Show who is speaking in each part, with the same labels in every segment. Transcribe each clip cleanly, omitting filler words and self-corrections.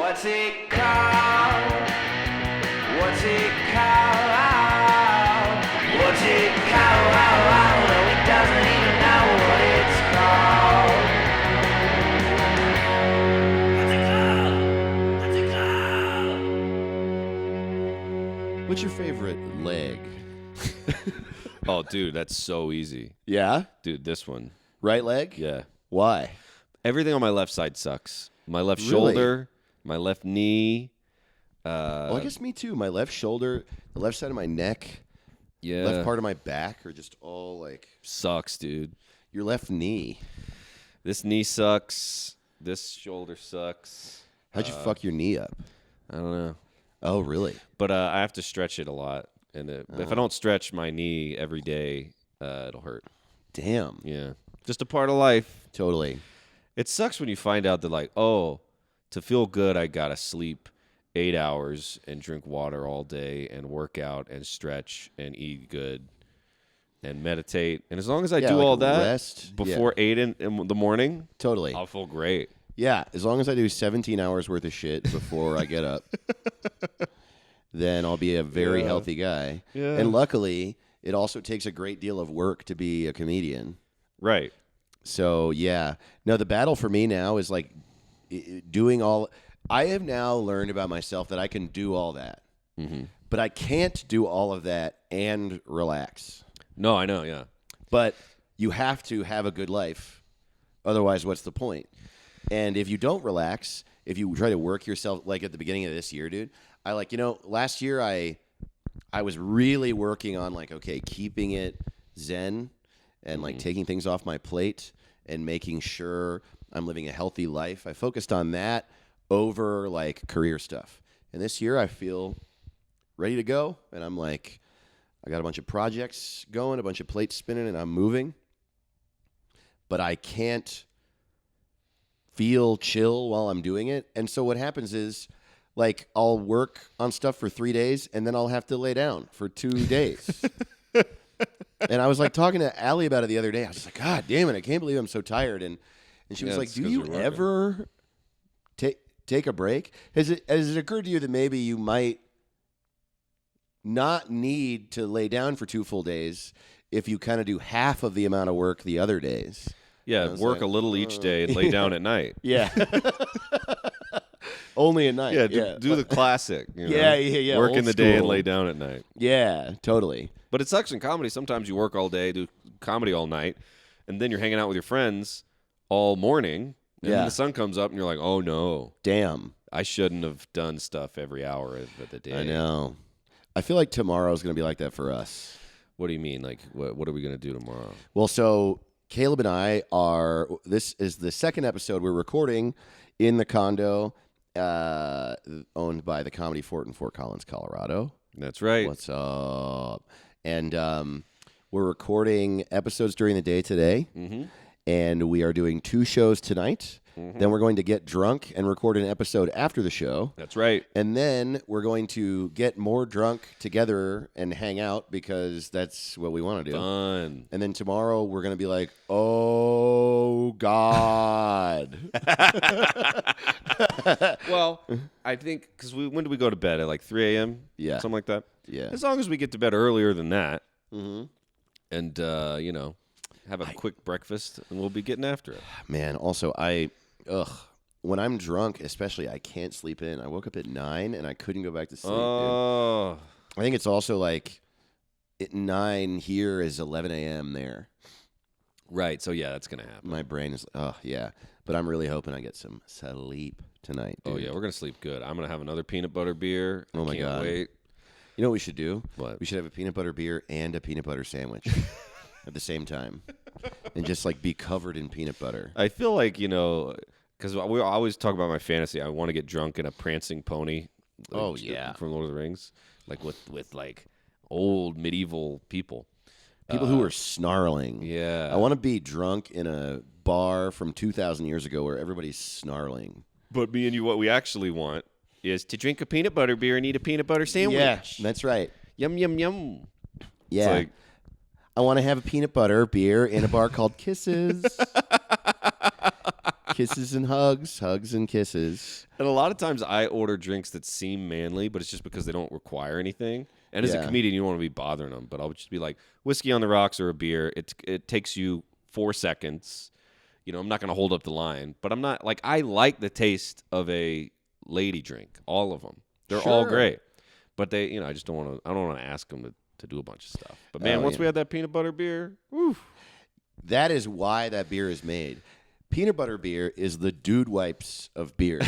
Speaker 1: What's it called? What's it called? What's it called? No, he doesn't even know what it's called. What's it called? What's it called?
Speaker 2: What's your favorite leg?
Speaker 3: Oh, dude, that's so easy.
Speaker 2: Yeah?
Speaker 3: Dude, this one.
Speaker 2: Right leg?
Speaker 3: Yeah.
Speaker 2: Why?
Speaker 3: Everything on my left side sucks. My left
Speaker 2: Really?
Speaker 3: shoulder, my left knee.
Speaker 2: Well, I guess me too. My left shoulder, the left side of my neck,
Speaker 3: Yeah.
Speaker 2: left part of my back are just all like
Speaker 3: Sucks, dude.
Speaker 2: your left knee.
Speaker 3: This knee sucks. This shoulder sucks.
Speaker 2: How'd you fuck your knee up?
Speaker 3: I don't know.
Speaker 2: Oh, really?
Speaker 3: But I have to stretch it a lot. And if I don't stretch my knee every day, it'll hurt.
Speaker 2: Damn.
Speaker 3: Yeah. Just a part of life.
Speaker 2: Totally.
Speaker 3: It sucks when you find out that, like, oh, to feel good, I got to sleep 8 hours and drink water all day and work out and stretch and eat good and meditate. And as long as I do
Speaker 2: like
Speaker 3: all that
Speaker 2: rest,
Speaker 3: before 8 in the morning,
Speaker 2: Totally.
Speaker 3: I'll feel great.
Speaker 2: Yeah, as long as I do 17 hours worth of shit before I get up, then I'll be a very healthy guy.
Speaker 3: Yeah.
Speaker 2: And luckily, it also takes a great deal of work to be a comedian.
Speaker 3: Right.
Speaker 2: So, yeah. No, the battle for me now is like doing all. I have now learned about myself that I can do all that.
Speaker 3: Mm-hmm.
Speaker 2: But I can't do all of that and relax.
Speaker 3: No, I know, yeah.
Speaker 2: But you have to have a good life. Otherwise, what's the point? And if you don't relax, if you try to work yourself, like at the beginning of this year, dude, last year I was really working on like, okay, keeping it zen and like taking things off my plate and making sure I'm living a healthy life. I focused on that over like career stuff. And this year I feel ready to go. And I'm like, I got a bunch of projects going, a bunch of plates spinning, and I'm moving. But I can't feel chill while I'm doing it. And so what happens is, like, I'll work on stuff for 3 days, and then I'll have to lay down for 2 days. And I was, like, talking to Allie about it the other day. I was just like, God damn it, I can't believe I'm so tired. And she was
Speaker 3: Yeah,
Speaker 2: like,
Speaker 3: it's
Speaker 2: do
Speaker 3: 'cause
Speaker 2: you
Speaker 3: you're working.
Speaker 2: ever take a break? Has it occurred to you that maybe you might not need to lay down for 2 full days if you kind of do half of the amount of work the other days?
Speaker 3: Yeah,
Speaker 2: I was
Speaker 3: work
Speaker 2: like,
Speaker 3: a little each day and lay down at night.
Speaker 2: Yeah. Only at night.
Speaker 3: Yeah, do the classic. You know?
Speaker 2: Yeah.
Speaker 3: Work
Speaker 2: old
Speaker 3: in the day and
Speaker 2: school.
Speaker 3: lay down at night.
Speaker 2: Yeah, totally.
Speaker 3: But it sucks in comedy. Sometimes you work all day, do comedy all night, and then you're hanging out with your friends all morning, and then the sun comes up, and you're like, oh, no.
Speaker 2: Damn.
Speaker 3: I shouldn't have done stuff every hour of the day.
Speaker 2: I know. I feel like tomorrow's going to be like that for us.
Speaker 3: What do you mean? Like, what are we going to do tomorrow?
Speaker 2: Well, so Caleb and I this is the second episode we're recording in the condo owned by the Comedy Fort in Fort Collins, Colorado.
Speaker 3: That's right.
Speaker 2: What's up? And we're recording episodes during the day today, and we are doing 2 shows tonight. Then we're going to get drunk and record an episode after the show.
Speaker 3: That's right.
Speaker 2: And then we're going to get more drunk together and hang out because that's what we want to do.
Speaker 3: Fun.
Speaker 2: And then tomorrow we're going to be like, oh, God.
Speaker 3: Well, I think, because when do we go to bed? At like 3 a.m.?
Speaker 2: Yeah.
Speaker 3: Something like that?
Speaker 2: Yeah.
Speaker 3: As long as we get to bed earlier than that
Speaker 2: Mm-hmm.
Speaker 3: and, have a quick breakfast, and we'll be getting after it.
Speaker 2: Man, also, when I'm drunk, especially, I can't sleep in. I woke up at 9 and I couldn't go back to sleep.
Speaker 3: Oh.
Speaker 2: Dude. I think it's also like at 9 here is 11 a.m. there.
Speaker 3: Right, so yeah, that's going to happen.
Speaker 2: My brain is, yeah. But I'm really hoping I get some sleep tonight, dude.
Speaker 3: Oh, yeah, we're going to sleep good. I'm going to have another peanut butter beer.
Speaker 2: Oh, my
Speaker 3: Can't
Speaker 2: God.
Speaker 3: wait.
Speaker 2: You know what we should do?
Speaker 3: What?
Speaker 2: We should have a peanut butter beer and a peanut butter sandwich at the same time. And just like be covered in peanut butter.
Speaker 3: I feel like, because we always talk about my fantasy. I want to get drunk in a prancing pony.
Speaker 2: Oh, yeah.
Speaker 3: From Lord of the Rings. Like with like old medieval people.
Speaker 2: People who are snarling.
Speaker 3: Yeah.
Speaker 2: I want to be drunk in a bar from 2,000 years ago where everybody's snarling.
Speaker 3: But me and you, what we actually want is to drink a peanut butter beer and eat a peanut butter sandwich.
Speaker 2: Yeah, that's right.
Speaker 3: Yum, yum, yum.
Speaker 2: Yeah.
Speaker 3: It's like,
Speaker 2: I want to have a peanut butter beer in a bar called Kisses. Kisses and hugs, hugs and kisses.
Speaker 3: And a lot of times I order drinks that seem manly, but it's just because they don't require anything. And as a
Speaker 2: Yeah.
Speaker 3: comedian, you don't want to be bothering them. But I'll just be like, whiskey on the rocks or a beer. It takes you 4 seconds. You know, I'm not going to hold up the line. But I'm not, like, I like the taste of a lady drink. All of them. They're all
Speaker 2: Sure.
Speaker 3: great. But I just don't want to, I don't want to ask them to do a bunch of stuff. But man,
Speaker 2: Oh,
Speaker 3: once
Speaker 2: yeah.
Speaker 3: we had that peanut butter beer, woo.
Speaker 2: That is why that beer is made. Peanut butter beer is the dude wipes of beer.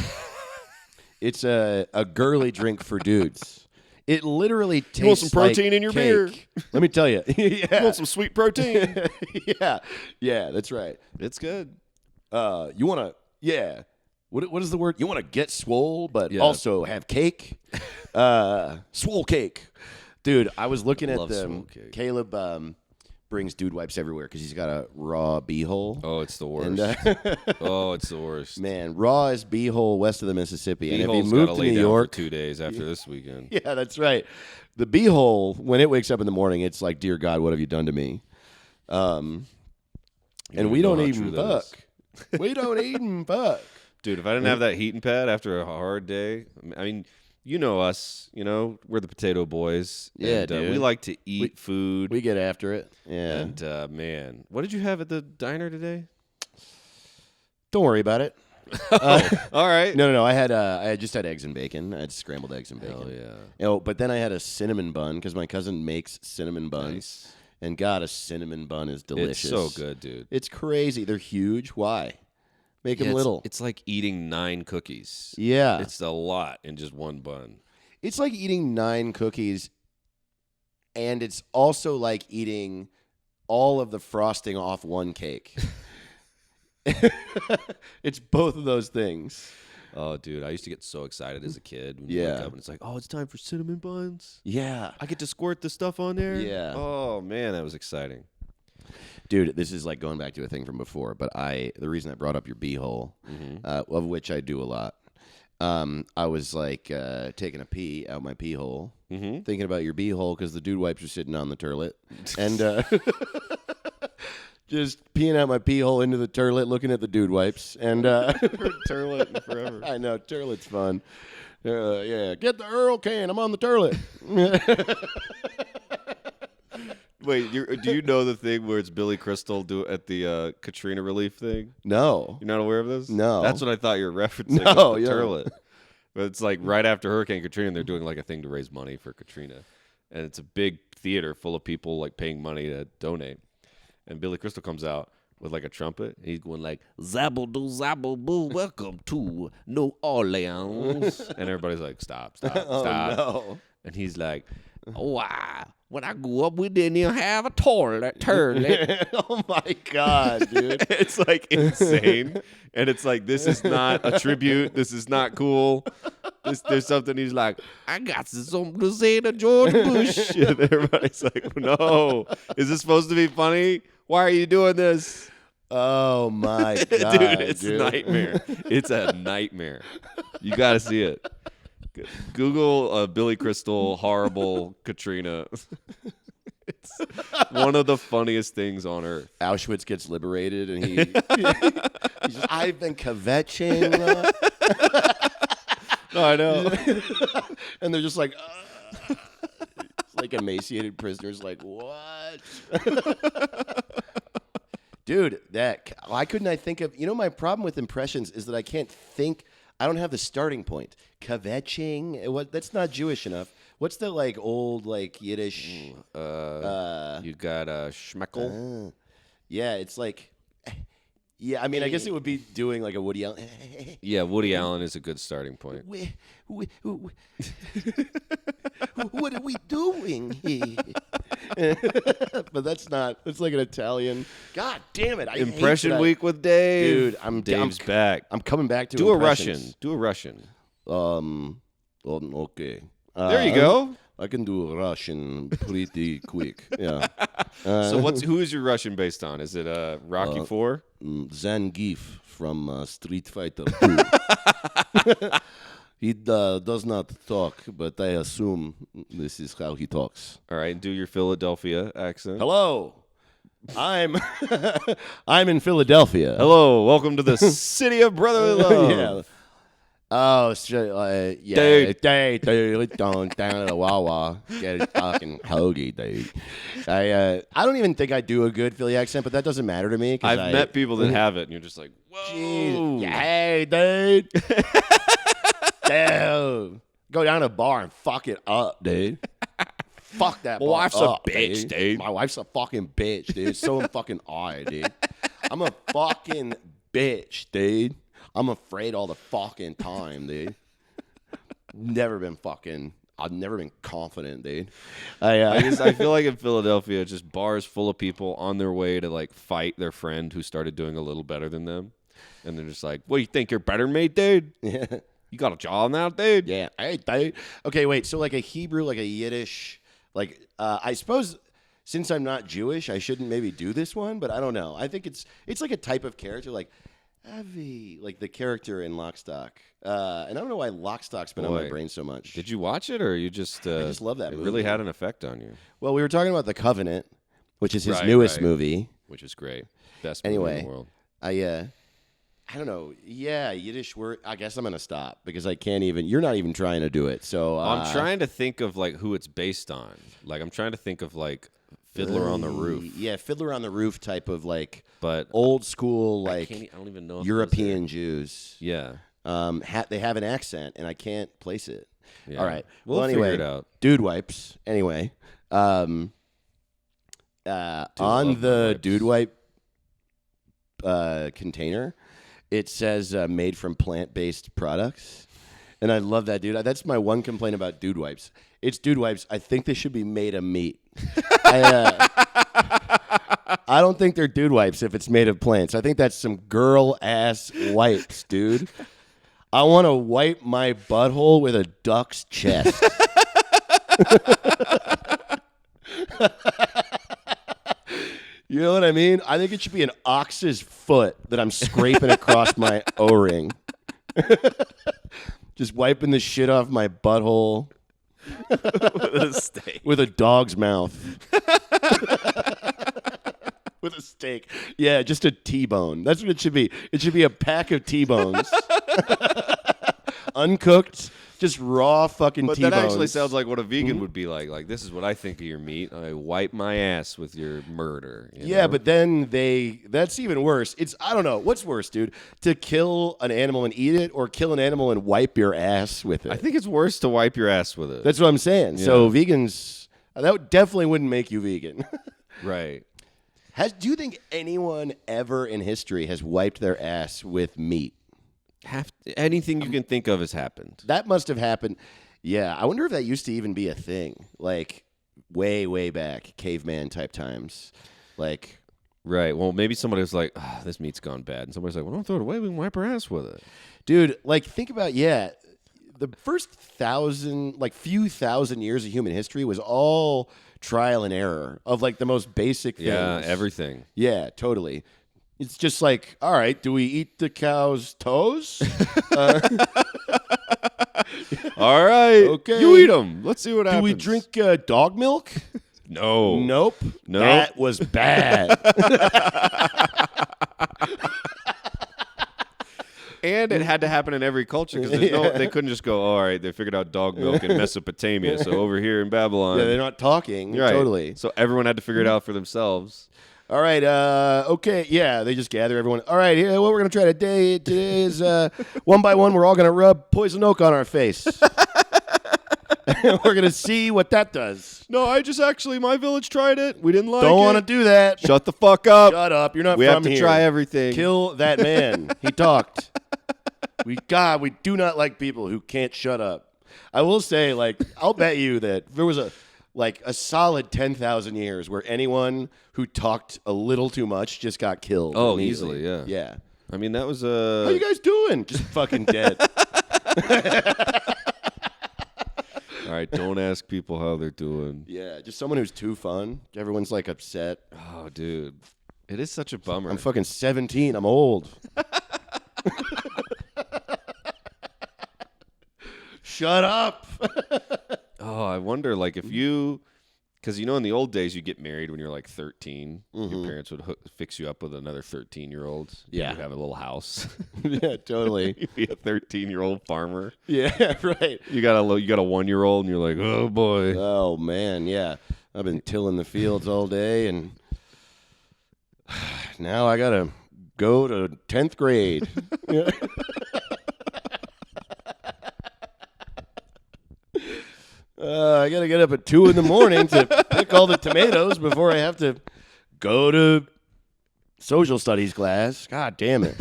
Speaker 2: It's a girly drink for dudes. It literally tastes
Speaker 3: want some protein
Speaker 2: like
Speaker 3: in your
Speaker 2: cake.
Speaker 3: beer?
Speaker 2: Let me tell you.
Speaker 3: You
Speaker 2: Yeah.
Speaker 3: want some sweet protein?
Speaker 2: Yeah, that's right.
Speaker 3: It's good.
Speaker 2: You want to, yeah. What is the word? You want to get swole, but
Speaker 3: Yeah.
Speaker 2: also have cake? Swole cake. Dude, I was looking at
Speaker 3: Love
Speaker 2: the
Speaker 3: swole cake.
Speaker 2: Caleb brings dude wipes everywhere because he's got a raw beehole.
Speaker 3: Oh, it's the worst.
Speaker 2: And
Speaker 3: Oh, it's the worst.
Speaker 2: man, rawest beehole west of the Mississippi. And if he
Speaker 3: Beehole's
Speaker 2: moved
Speaker 3: gotta
Speaker 2: to
Speaker 3: lay
Speaker 2: New
Speaker 3: down
Speaker 2: York,
Speaker 3: for 2 days after this weekend.
Speaker 2: yeah, that's right. The beehole, when it wakes up in the morning, it's like, dear God, what have you done to me? And we
Speaker 3: know
Speaker 2: don't
Speaker 3: how
Speaker 2: even
Speaker 3: true that
Speaker 2: fuck. We don't even fuck.
Speaker 3: Dude, if I didn't have that heating pad after a hard day, I mean, you know us, we're the potato boys.
Speaker 2: Yeah,
Speaker 3: and,
Speaker 2: dude.
Speaker 3: we like to eat food.
Speaker 2: We get after it. Yeah.
Speaker 3: And, man, what did you have at the diner today?
Speaker 2: Don't worry about it.
Speaker 3: All right.
Speaker 2: No. I just had eggs and bacon. I had scrambled eggs and bacon.
Speaker 3: Hell yeah.
Speaker 2: But then I had a cinnamon bun because my cousin makes cinnamon buns.
Speaker 3: Nice.
Speaker 2: And God, a cinnamon bun is delicious.
Speaker 3: It's so good, dude.
Speaker 2: It's crazy. They're huge. Why? Make them little.
Speaker 3: It's like eating 9 cookies.
Speaker 2: Yeah.
Speaker 3: It's a lot in just one bun.
Speaker 2: It's like eating 9 cookies, and it's also like eating all of the frosting off one cake. It's both of those things.
Speaker 3: Oh, dude, I used to get so excited as a kid when you
Speaker 2: Yeah.
Speaker 3: wake up and it's like, oh, it's time for cinnamon buns.
Speaker 2: Yeah.
Speaker 3: I get to squirt the stuff on there.
Speaker 2: Yeah.
Speaker 3: Oh man, that was exciting.
Speaker 2: Dude, this is like going back to a thing from before, but the reason I brought up your beehole, of which I do a lot, I was like taking a pee out my pee hole, thinking about your beehole because the dude wipes are sitting on the turlet, and just peeing out my pee hole into the turlet, looking at the dude wipes, and
Speaker 3: Turlet forever.
Speaker 2: I know turlet's fun. Yeah, get the Earl can. I'm on the turlet.
Speaker 3: Wait, do you know the thing where it's Billy Crystal at the Katrina relief thing?
Speaker 2: No.
Speaker 3: You're not aware of this?
Speaker 2: No.
Speaker 3: That's what I thought you were referencing.
Speaker 2: No,
Speaker 3: with the
Speaker 2: yeah.
Speaker 3: turlet. But it's like right after Hurricane Katrina, and they're doing like a thing to raise money for Katrina, and it's a big theater full of people like paying money to donate. And Billy Crystal comes out with like a trumpet. And he's going like "Zabble do zabble boo, welcome to New Orleans," and everybody's like, "Stop, stop, stop!"
Speaker 2: No.
Speaker 3: And he's like, "Oh, when I grew up, we didn't even have a toilet."
Speaker 2: Oh my God, dude.
Speaker 3: It's like insane, and it's like this is not a tribute. This is not cool. There's something he's like, I got something to say to George Bush, and everybody's like, no, is this supposed to be funny? Why are you doing this?
Speaker 2: Oh my God,
Speaker 3: Dude, it's a nightmare. It's a nightmare. You got to see it. Google Billy Crystal horrible Katrina. It's one of the funniest things on earth.
Speaker 2: Auschwitz gets liberated, and he's just, I've been kvetching.
Speaker 3: No, I know.
Speaker 2: And they're just like, it's like emaciated prisoners, like, what? Dude, why couldn't I think of, my problem with impressions is that I can't think, I don't have the starting point. Kvetching, that's not Jewish enough. What's the like old like Yiddish?
Speaker 3: You got schmeckel.
Speaker 2: Yeah, it's like, yeah. I mean, I guess it would be doing like a Woody Allen.
Speaker 3: Yeah, Woody Allen is a good starting point.
Speaker 2: What are we doing here? But that's not. It's like an Italian. God damn it!
Speaker 3: Impression week with Dave.
Speaker 2: Dude,
Speaker 3: Dave's back.
Speaker 2: I'm coming back to
Speaker 3: Do a
Speaker 2: impressions.
Speaker 3: Russian. Do a Russian.
Speaker 2: Okay.
Speaker 3: There you go.
Speaker 2: I can do a Russian pretty quick. Yeah.
Speaker 3: So who is your Russian based on? Is it Rocky IV?
Speaker 2: Zangief from Street Fighter 2. He does not talk, but I assume this is how he talks.
Speaker 3: All right, do your Philadelphia accent.
Speaker 2: Hello. I'm I'm in Philadelphia.
Speaker 3: Hello, welcome to the city of brotherly love.
Speaker 2: Yeah. Oh, yeah. Dude, down to the Wawa. Get a fucking hoagie, dude. I don't even think I do a good Philly accent, but that doesn't matter to me.
Speaker 3: I've met people that have it, and you're just like, whoa.
Speaker 2: Jeez. Yeah, hey, dude. Dude. Go down to a bar and fuck it up, dude. Fuck that
Speaker 3: My
Speaker 2: bar
Speaker 3: wife's
Speaker 2: up,
Speaker 3: a bitch, dude.
Speaker 2: My wife's a fucking bitch, dude. So am fucking I, dude. I'm a fucking bitch, dude. I'm afraid all the fucking time, dude. I've never been confident, dude.
Speaker 3: I feel like in Philadelphia, it's just bars full of people on their way to like fight their friend who started doing a little better than them, and they're just like, "What do you think? You're better than me, dude?
Speaker 2: Yeah.
Speaker 3: You got a job now, dude?"
Speaker 2: Yeah. Hey, dude. Okay, wait. So like a Hebrew, like a Yiddish, like I suppose since I'm not Jewish, I shouldn't maybe do this one, but I don't know. I think it's like a type of character, like Avi, like the character in Lock, Stock. And I don't know why Lock, Stock's been on my
Speaker 3: Boy,
Speaker 2: brain so much.
Speaker 3: Did you watch it, or you just? I
Speaker 2: just love that
Speaker 3: It
Speaker 2: movie.
Speaker 3: really had an effect on you,
Speaker 2: Well, we were talking about The Covenant, which is his
Speaker 3: Right,
Speaker 2: newest
Speaker 3: right.
Speaker 2: movie.
Speaker 3: which is great. Best movie
Speaker 2: Anyway,
Speaker 3: in the world.
Speaker 2: I don't know. Yeah, Yiddish word. I guess I'm gonna stop because I can't even. You're not even trying to do it. So
Speaker 3: I'm trying to think of like who it's based on. Like I'm trying to think of like Fiddler on the Roof,
Speaker 2: Yeah, Fiddler on the Roof type of like
Speaker 3: but
Speaker 2: old school
Speaker 3: I
Speaker 2: like
Speaker 3: don't even know if it was
Speaker 2: European Jews.
Speaker 3: there.
Speaker 2: They have an accent and I can't place it.
Speaker 3: Yeah.
Speaker 2: All right.
Speaker 3: We'll
Speaker 2: well, anyway,
Speaker 3: figure it out.
Speaker 2: Dude wipes. Anyway, on
Speaker 3: love
Speaker 2: the
Speaker 3: wipes.
Speaker 2: dude wipe container, it says made from plant-based products. And I love that, dude. That's my one complaint about dude wipes. It's dude wipes. I think they should be made of meat. I don't think they're dude wipes if it's made of plants. I think that's some girl ass wipes, dude. I want to wipe my butthole with a duck's chest. You know what I mean? I think it should be an ox's foot that I'm scraping across my O-ring. Just wiping the shit off my butthole
Speaker 3: With a steak.
Speaker 2: with a dog's mouth. With a steak. Yeah, just a T-bone. That's what it should be. It should be a pack of T-bones. Uncooked, just raw fucking
Speaker 3: But
Speaker 2: T-bones.
Speaker 3: that actually sounds like what a vegan would be like. Like, this is what I think of your meat. I wipe my ass with your murder. you
Speaker 2: Yeah,
Speaker 3: know?
Speaker 2: but then that's even worse. I don't know. What's worse, dude? To kill an animal and eat it or kill an animal and wipe your ass with it?
Speaker 3: I think it's worse to wipe your ass with it.
Speaker 2: That's what I'm saying. So vegans, definitely wouldn't make you vegan.
Speaker 3: right.
Speaker 2: Do you think anyone ever in history has wiped their ass with meat?
Speaker 3: Anything you can think of has happened.
Speaker 2: That must have happened. Yeah, I wonder if that used to even be a thing, like way, way back, caveman type times. Like,
Speaker 3: Right. Well, maybe somebody was like, this meat's gone bad. And somebody's like, well, don't throw it away. We can wipe our ass with it.
Speaker 2: dude, like think about the first few thousand years of human history was all trial and error of like the most basic things.
Speaker 3: Yeah, everything.
Speaker 2: Yeah, totally. It's just like, all right, do we eat the cow's toes?
Speaker 3: All right.
Speaker 2: Okay.
Speaker 3: You eat them. Let's see what happens.
Speaker 2: Do we drink dog milk?
Speaker 3: No.
Speaker 2: Nope.
Speaker 3: Nope.
Speaker 2: That was bad.
Speaker 3: And it had to happen in every culture because they couldn't just go, all right, they figured out dog milk in Mesopotamia. So over here in Babylon.
Speaker 2: Yeah, they're not talking.
Speaker 3: Right.
Speaker 2: Totally.
Speaker 3: So everyone had to figure it out for themselves.
Speaker 2: All right. Okay. Yeah, they just gather everyone. All right. Here, what we're gonna try today is one by one, we're all gonna rub poison oak on our face. We're gonna see what that does.
Speaker 3: No, my village tried it. We didn't like
Speaker 2: Don't want to do that.
Speaker 3: Shut the fuck up.
Speaker 2: Shut up. You're not
Speaker 3: We
Speaker 2: from
Speaker 3: have to
Speaker 2: here.
Speaker 3: try everything.
Speaker 2: Kill that man. He talked. We do not like people who can't shut up. I will say, like, I'll bet you that there was a solid 10,000 years where anyone who talked a little too much just got killed.
Speaker 3: Oh,
Speaker 2: immediately.
Speaker 3: easily, yeah.
Speaker 2: Yeah.
Speaker 3: I mean, that was
Speaker 2: How you guys doing? Just fucking dead.
Speaker 3: All right, don't ask people how they're doing.
Speaker 2: Yeah, just someone who's too fun. Everyone's like upset.
Speaker 3: Oh, dude. It is such a bummer.
Speaker 2: I'm fucking 17. I'm old. Shut up.
Speaker 3: Oh, I wonder, like, if you Because, in the old days, you get married when you're like 13.
Speaker 2: Mm-hmm.
Speaker 3: Your parents would fix you up with another 13-year-old.
Speaker 2: Yeah.
Speaker 3: You'd have a little house.
Speaker 2: Yeah, totally.
Speaker 3: You'd be a 13-year-old farmer.
Speaker 2: Yeah, right.
Speaker 3: You got a 1-year-old, and you're like, oh, boy.
Speaker 2: Oh, man, yeah. I've been tilling the fields all day, and now I got to go to 10th grade. I got to get up at 2 in the morning to pick all the tomatoes before I have to go to social studies class. God damn it.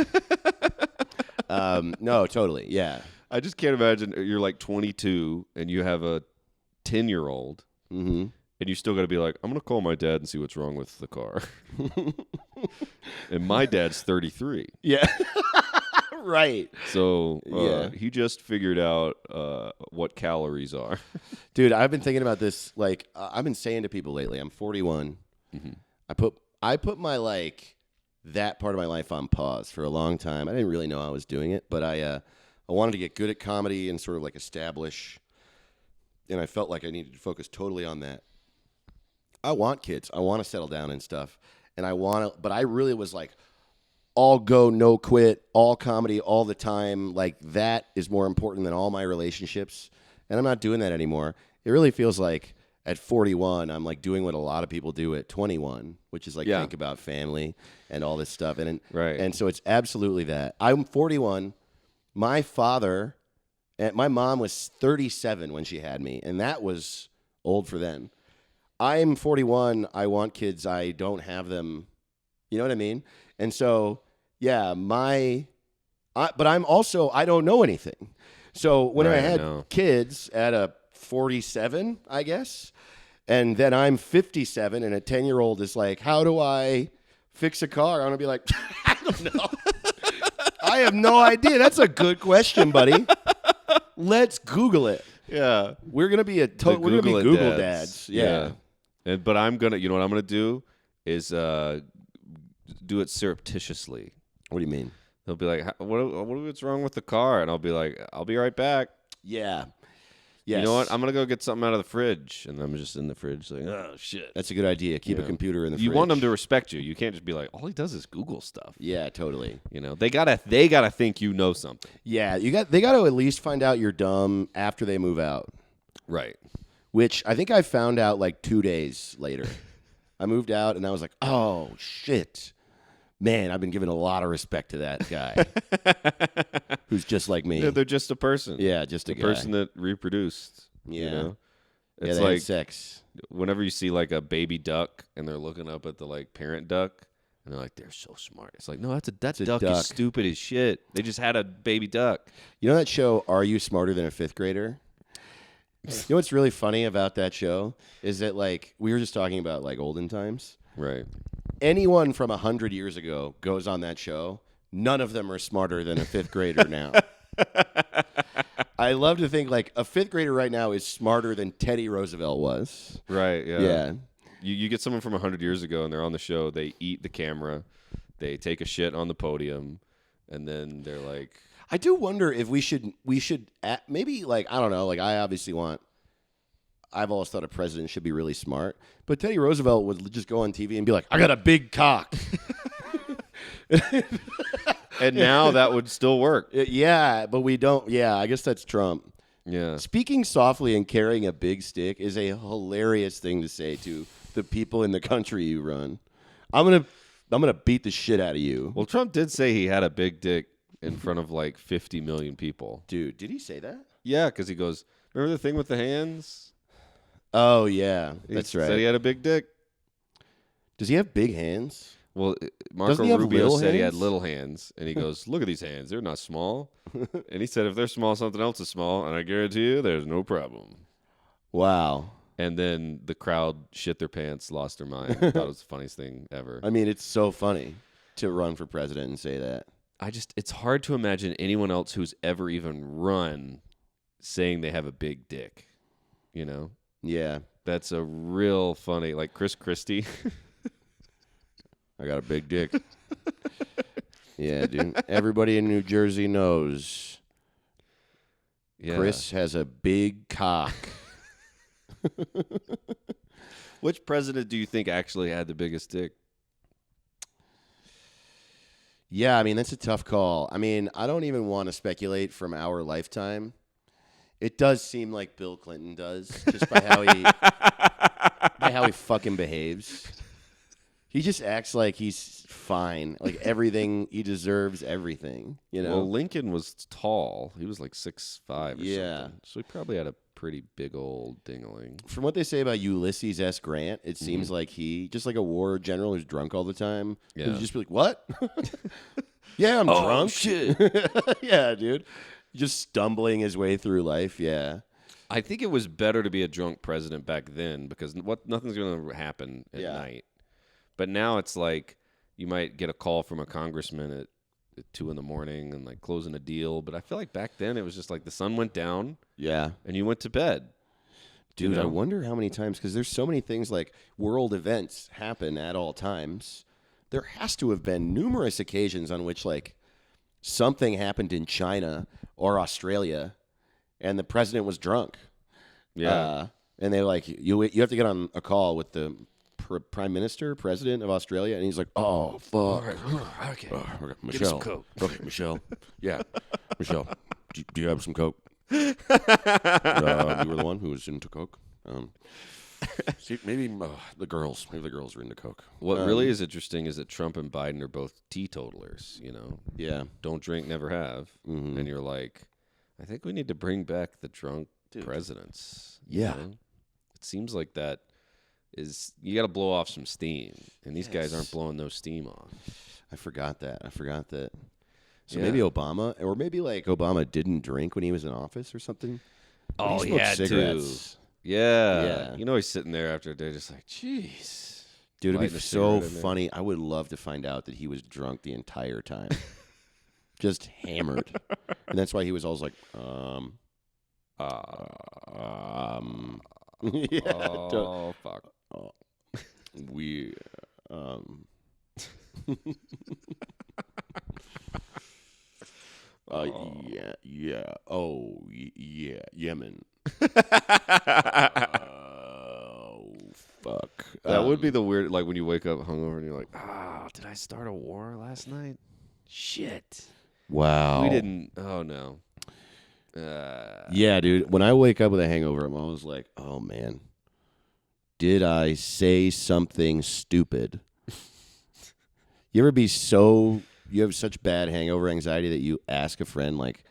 Speaker 2: No, totally. Yeah.
Speaker 3: I just can't imagine you're like 22, and you have a 10-year-old,
Speaker 2: Mm-hmm.
Speaker 3: and you still got to be like, I'm going to call my dad and see what's wrong with the car. And my dad's 33.
Speaker 2: Yeah. Right.
Speaker 3: So
Speaker 2: Yeah.
Speaker 3: he just figured out what calories are.
Speaker 2: Dude, I've been thinking about this. Like, I've been saying to people lately, I'm 41.
Speaker 3: Mhm.
Speaker 2: I put my, that part of my life on pause for a long time. I didn't really know I was doing it, but I wanted to get good at comedy and sort of, establish, and I felt like I needed to focus totally on that. I want kids. I want to settle down and stuff, and but I really was like, all go, no quit, all comedy, all the time. Like, that is more important than all my relationships. And I'm not doing that anymore. It really feels like at 41, I'm doing what a lot of people do at 21, which is
Speaker 3: Yeah.
Speaker 2: think about family and all this stuff.
Speaker 3: Right.
Speaker 2: And so it's absolutely that. I'm 41. My father, and my mom was 37 when she had me, and that was old for them. I'm 41. I want kids. I don't have them. You know what I mean? And so, yeah, but I'm also, I don't know anything. So when I
Speaker 3: Right, I
Speaker 2: had
Speaker 3: know.
Speaker 2: kids at a 47, I guess, and then I'm 57 and a 10-year-old is like, how do I fix a car? I'm going to be like, I don't know. I have no idea. That's a good question, buddy. Let's Google it.
Speaker 3: Yeah.
Speaker 2: We're going to be Google dads. Yeah.
Speaker 3: But I'm going to, you know what I'm going to do is do it surreptitiously.
Speaker 2: What do you mean?
Speaker 3: They'll be like, what's wrong with the car? And I'll be like, I'll be right back.
Speaker 2: Yeah. Yes.
Speaker 3: You know what? I'm going to go get something out of the fridge. And I'm just in the fridge like, oh, shit.
Speaker 2: That's a good idea. Keep a computer in the fridge.
Speaker 3: You want them to respect you. You can't just be like, all he does is Google stuff.
Speaker 2: Yeah, totally.
Speaker 3: They gotta think you know something.
Speaker 2: Yeah, they got to at least find out you're dumb after they move out,
Speaker 3: Right.
Speaker 2: which I think I found out 2 days later. I moved out and I was like, oh, shit. Man, I've been giving a lot of respect to that guy who's just like me.
Speaker 3: Yeah, they're just a person.
Speaker 2: Yeah, just a guy.
Speaker 3: person that reproduced.
Speaker 2: Yeah.
Speaker 3: You know?
Speaker 2: Yeah,
Speaker 3: It's
Speaker 2: they had
Speaker 3: like
Speaker 2: sex.
Speaker 3: whenever you see a baby duck and they're looking up at the parent duck and they're like, they're so smart. It's like, no, that
Speaker 2: a
Speaker 3: duck
Speaker 2: duck.
Speaker 3: is stupid as shit. They just had a baby duck.
Speaker 2: You know that show, Are You Smarter Than a Fifth Grader? You know what's really funny about that show is that, we were just talking about, olden times.
Speaker 3: Right.
Speaker 2: Anyone from 100 years ago goes on that show. None of them are smarter than a fifth grader now. I love to think, a fifth grader right now is smarter than Teddy Roosevelt was.
Speaker 3: Right, yeah.
Speaker 2: Yeah.
Speaker 3: You get someone from 100 years ago and they're on the show, they eat the camera, they take a shit on the podium, and then they're like...
Speaker 2: I do wonder if we should maybe, I don't know, I've always thought a president should be really smart, but Teddy Roosevelt would just go on TV and be like, I got a big cock.
Speaker 3: And now that would still work.
Speaker 2: Yeah, but we don't. Yeah, I guess that's Trump.
Speaker 3: Yeah.
Speaker 2: Speaking softly and carrying a big stick is a hilarious thing to say to the people in the country you run. I'm gonna beat the shit out of you.
Speaker 3: Well, Trump did say he had a big dick in front of 50 million people.
Speaker 2: Dude, did he say that?
Speaker 3: Yeah, because he goes, remember the thing with the hands?
Speaker 2: Oh, yeah. That's
Speaker 3: He
Speaker 2: right.
Speaker 3: said he had a big dick.
Speaker 2: Does he have big hands?
Speaker 3: Well, Marco
Speaker 2: Doesn't he have
Speaker 3: Rubio
Speaker 2: little
Speaker 3: said he had
Speaker 2: hands?
Speaker 3: little hands, and he goes, look at these hands. They're not small. And he said, if they're small, something else is small, and I guarantee you there's no problem.
Speaker 2: Wow.
Speaker 3: And then the crowd shit their pants, lost their mind. I thought it was the funniest thing ever.
Speaker 2: I mean, it's so funny to run for president and say that.
Speaker 3: It's hard to imagine anyone else who's ever even run saying they have a big dick. You know?
Speaker 2: Yeah.
Speaker 3: That's a real funny, Chris Christie.
Speaker 2: I got a big dick. Yeah, dude. Everybody in New Jersey knows
Speaker 3: Yeah.
Speaker 2: Chris has a big cock.
Speaker 3: Which president do you think actually had the biggest dick?
Speaker 2: Yeah, I mean, that's a tough call. I mean, I don't even want to speculate from our lifetime. It does seem like Bill Clinton does, just by how he fucking behaves. He just acts like he's fine. Like everything, he deserves everything, you know?
Speaker 3: Well, Lincoln was tall. He was like 6'5" or
Speaker 2: Yeah.
Speaker 3: something. So he probably had a pretty big old dingling.
Speaker 2: From what they say about Ulysses S. Grant, it seems like he, just like a war general who's drunk all the time,
Speaker 3: Yeah.
Speaker 2: he'd just be like, what? Yeah, I'm drunk.
Speaker 3: Shit.
Speaker 2: Yeah, dude. Just stumbling his way through life, yeah.
Speaker 3: I think it was better to be a drunk president back then because nothing's going to happen at night. But now it's like you might get a call from a congressman at 2 a.m. and like closing a deal. But I feel like back then it was just like the sun went down,
Speaker 2: Yeah.
Speaker 3: and you went to bed.
Speaker 2: Dude,
Speaker 3: You know?
Speaker 2: I wonder how many times, because there's so many things like world events happen at all times. There has to have been numerous occasions on which like something happened in China or Australia and the president was drunk.
Speaker 3: Yeah.
Speaker 2: And they're like, you have to get on a call with the prime minister, president of Australia. And he's like, oh, fuck.
Speaker 3: Okay.
Speaker 2: Okay, Michelle.
Speaker 3: Give me some Coke.
Speaker 2: Okay, Michelle. Yeah. Michelle, do you have some Coke? You were the one who was into Coke. See, maybe the girls are into Coke.
Speaker 3: What really is interesting is that Trump and Biden are both teetotalers, you know?
Speaker 2: Yeah.
Speaker 3: Don't drink, never have.
Speaker 2: Mhm.
Speaker 3: And you're like, I think we need to bring back the drunk presidents. you
Speaker 2: Yeah.
Speaker 3: know? It seems like that is, you got to blow off some steam. And these guys aren't blowing no steam off.
Speaker 2: I forgot that. So
Speaker 3: Yeah.
Speaker 2: maybe Obama, or maybe like Obama didn't drink when he was in office or something. But
Speaker 3: Oh,
Speaker 2: he
Speaker 3: he
Speaker 2: smoked
Speaker 3: had to.
Speaker 2: cigarettes.
Speaker 3: Yeah.
Speaker 2: Yeah.
Speaker 3: You know, he's sitting there after a day just like, jeez.
Speaker 2: Dude, it'd
Speaker 3: Lighting
Speaker 2: be
Speaker 3: a
Speaker 2: so
Speaker 3: cigarette in there.
Speaker 2: funny. I would love to find out that he was drunk the entire time. Just hammered. And that's why he was always like, yeah,
Speaker 3: Oh, fuck.
Speaker 2: we, yeah. Oh, yeah, Yemen. Oh, fuck.
Speaker 3: That would be the weird, like when you wake up hungover and you're like, did I start a war last night? Shit.
Speaker 2: Wow.
Speaker 3: We didn't. Oh, no.
Speaker 2: Yeah, dude. When I wake up with a hangover, I'm always like, oh, man. Did I say something stupid? You ever you have such bad hangover anxiety that you ask a friend, like,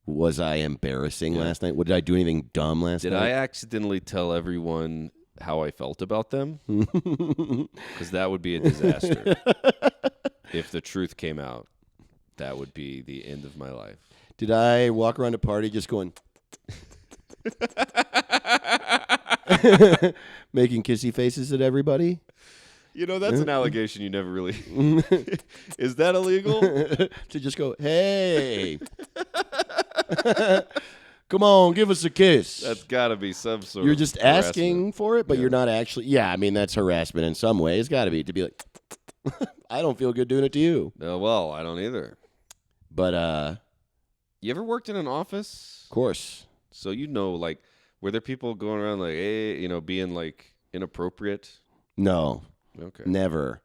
Speaker 2: was I embarrassing last night? Did I do anything dumb last
Speaker 3: Did
Speaker 2: night?
Speaker 3: I accidentally tell everyone how I felt about them? Because that would be a disaster. If the truth came out, that would be the end of my life.
Speaker 2: Did I walk around a party just going, making kissy faces at everybody?
Speaker 3: You know, that's an allegation you never really... Is that illegal?
Speaker 2: To just go, hey, come on, give us a kiss.
Speaker 3: That's got to be some sort
Speaker 2: You're
Speaker 3: of
Speaker 2: just
Speaker 3: harassment.
Speaker 2: asking for it, but you're not actually. Yeah, I mean, that's harassment in some way. It's got to be like, I don't feel good doing it to you.
Speaker 3: No, well, I don't either.
Speaker 2: But,
Speaker 3: You ever worked in an office?
Speaker 2: of course.
Speaker 3: So you know, like, were there people going around like, hey, you know, being like inappropriate?
Speaker 2: No,
Speaker 3: Okay.
Speaker 2: never.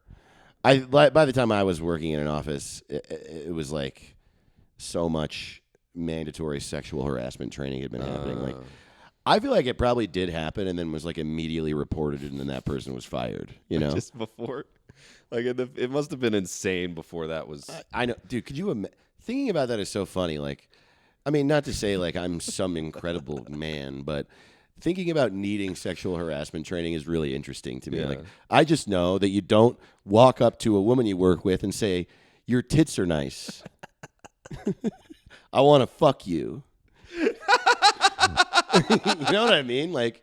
Speaker 2: By the time I was working in an office, it was like so much mandatory sexual harassment training had been happening. Like, I feel like it probably did happen and then was like immediately reported and then that person was fired, you know?
Speaker 3: Just before, like, it must have been insane before that was.
Speaker 2: I know, dude, could you thinking about that is so funny. Like, I mean, not to say like I'm some incredible man, but thinking about needing sexual harassment training is really interesting to me.
Speaker 3: Yeah.
Speaker 2: Like, I just know that you don't walk up to a woman you work with and say, your tits are nice. I want to fuck you. You know what I mean? Like,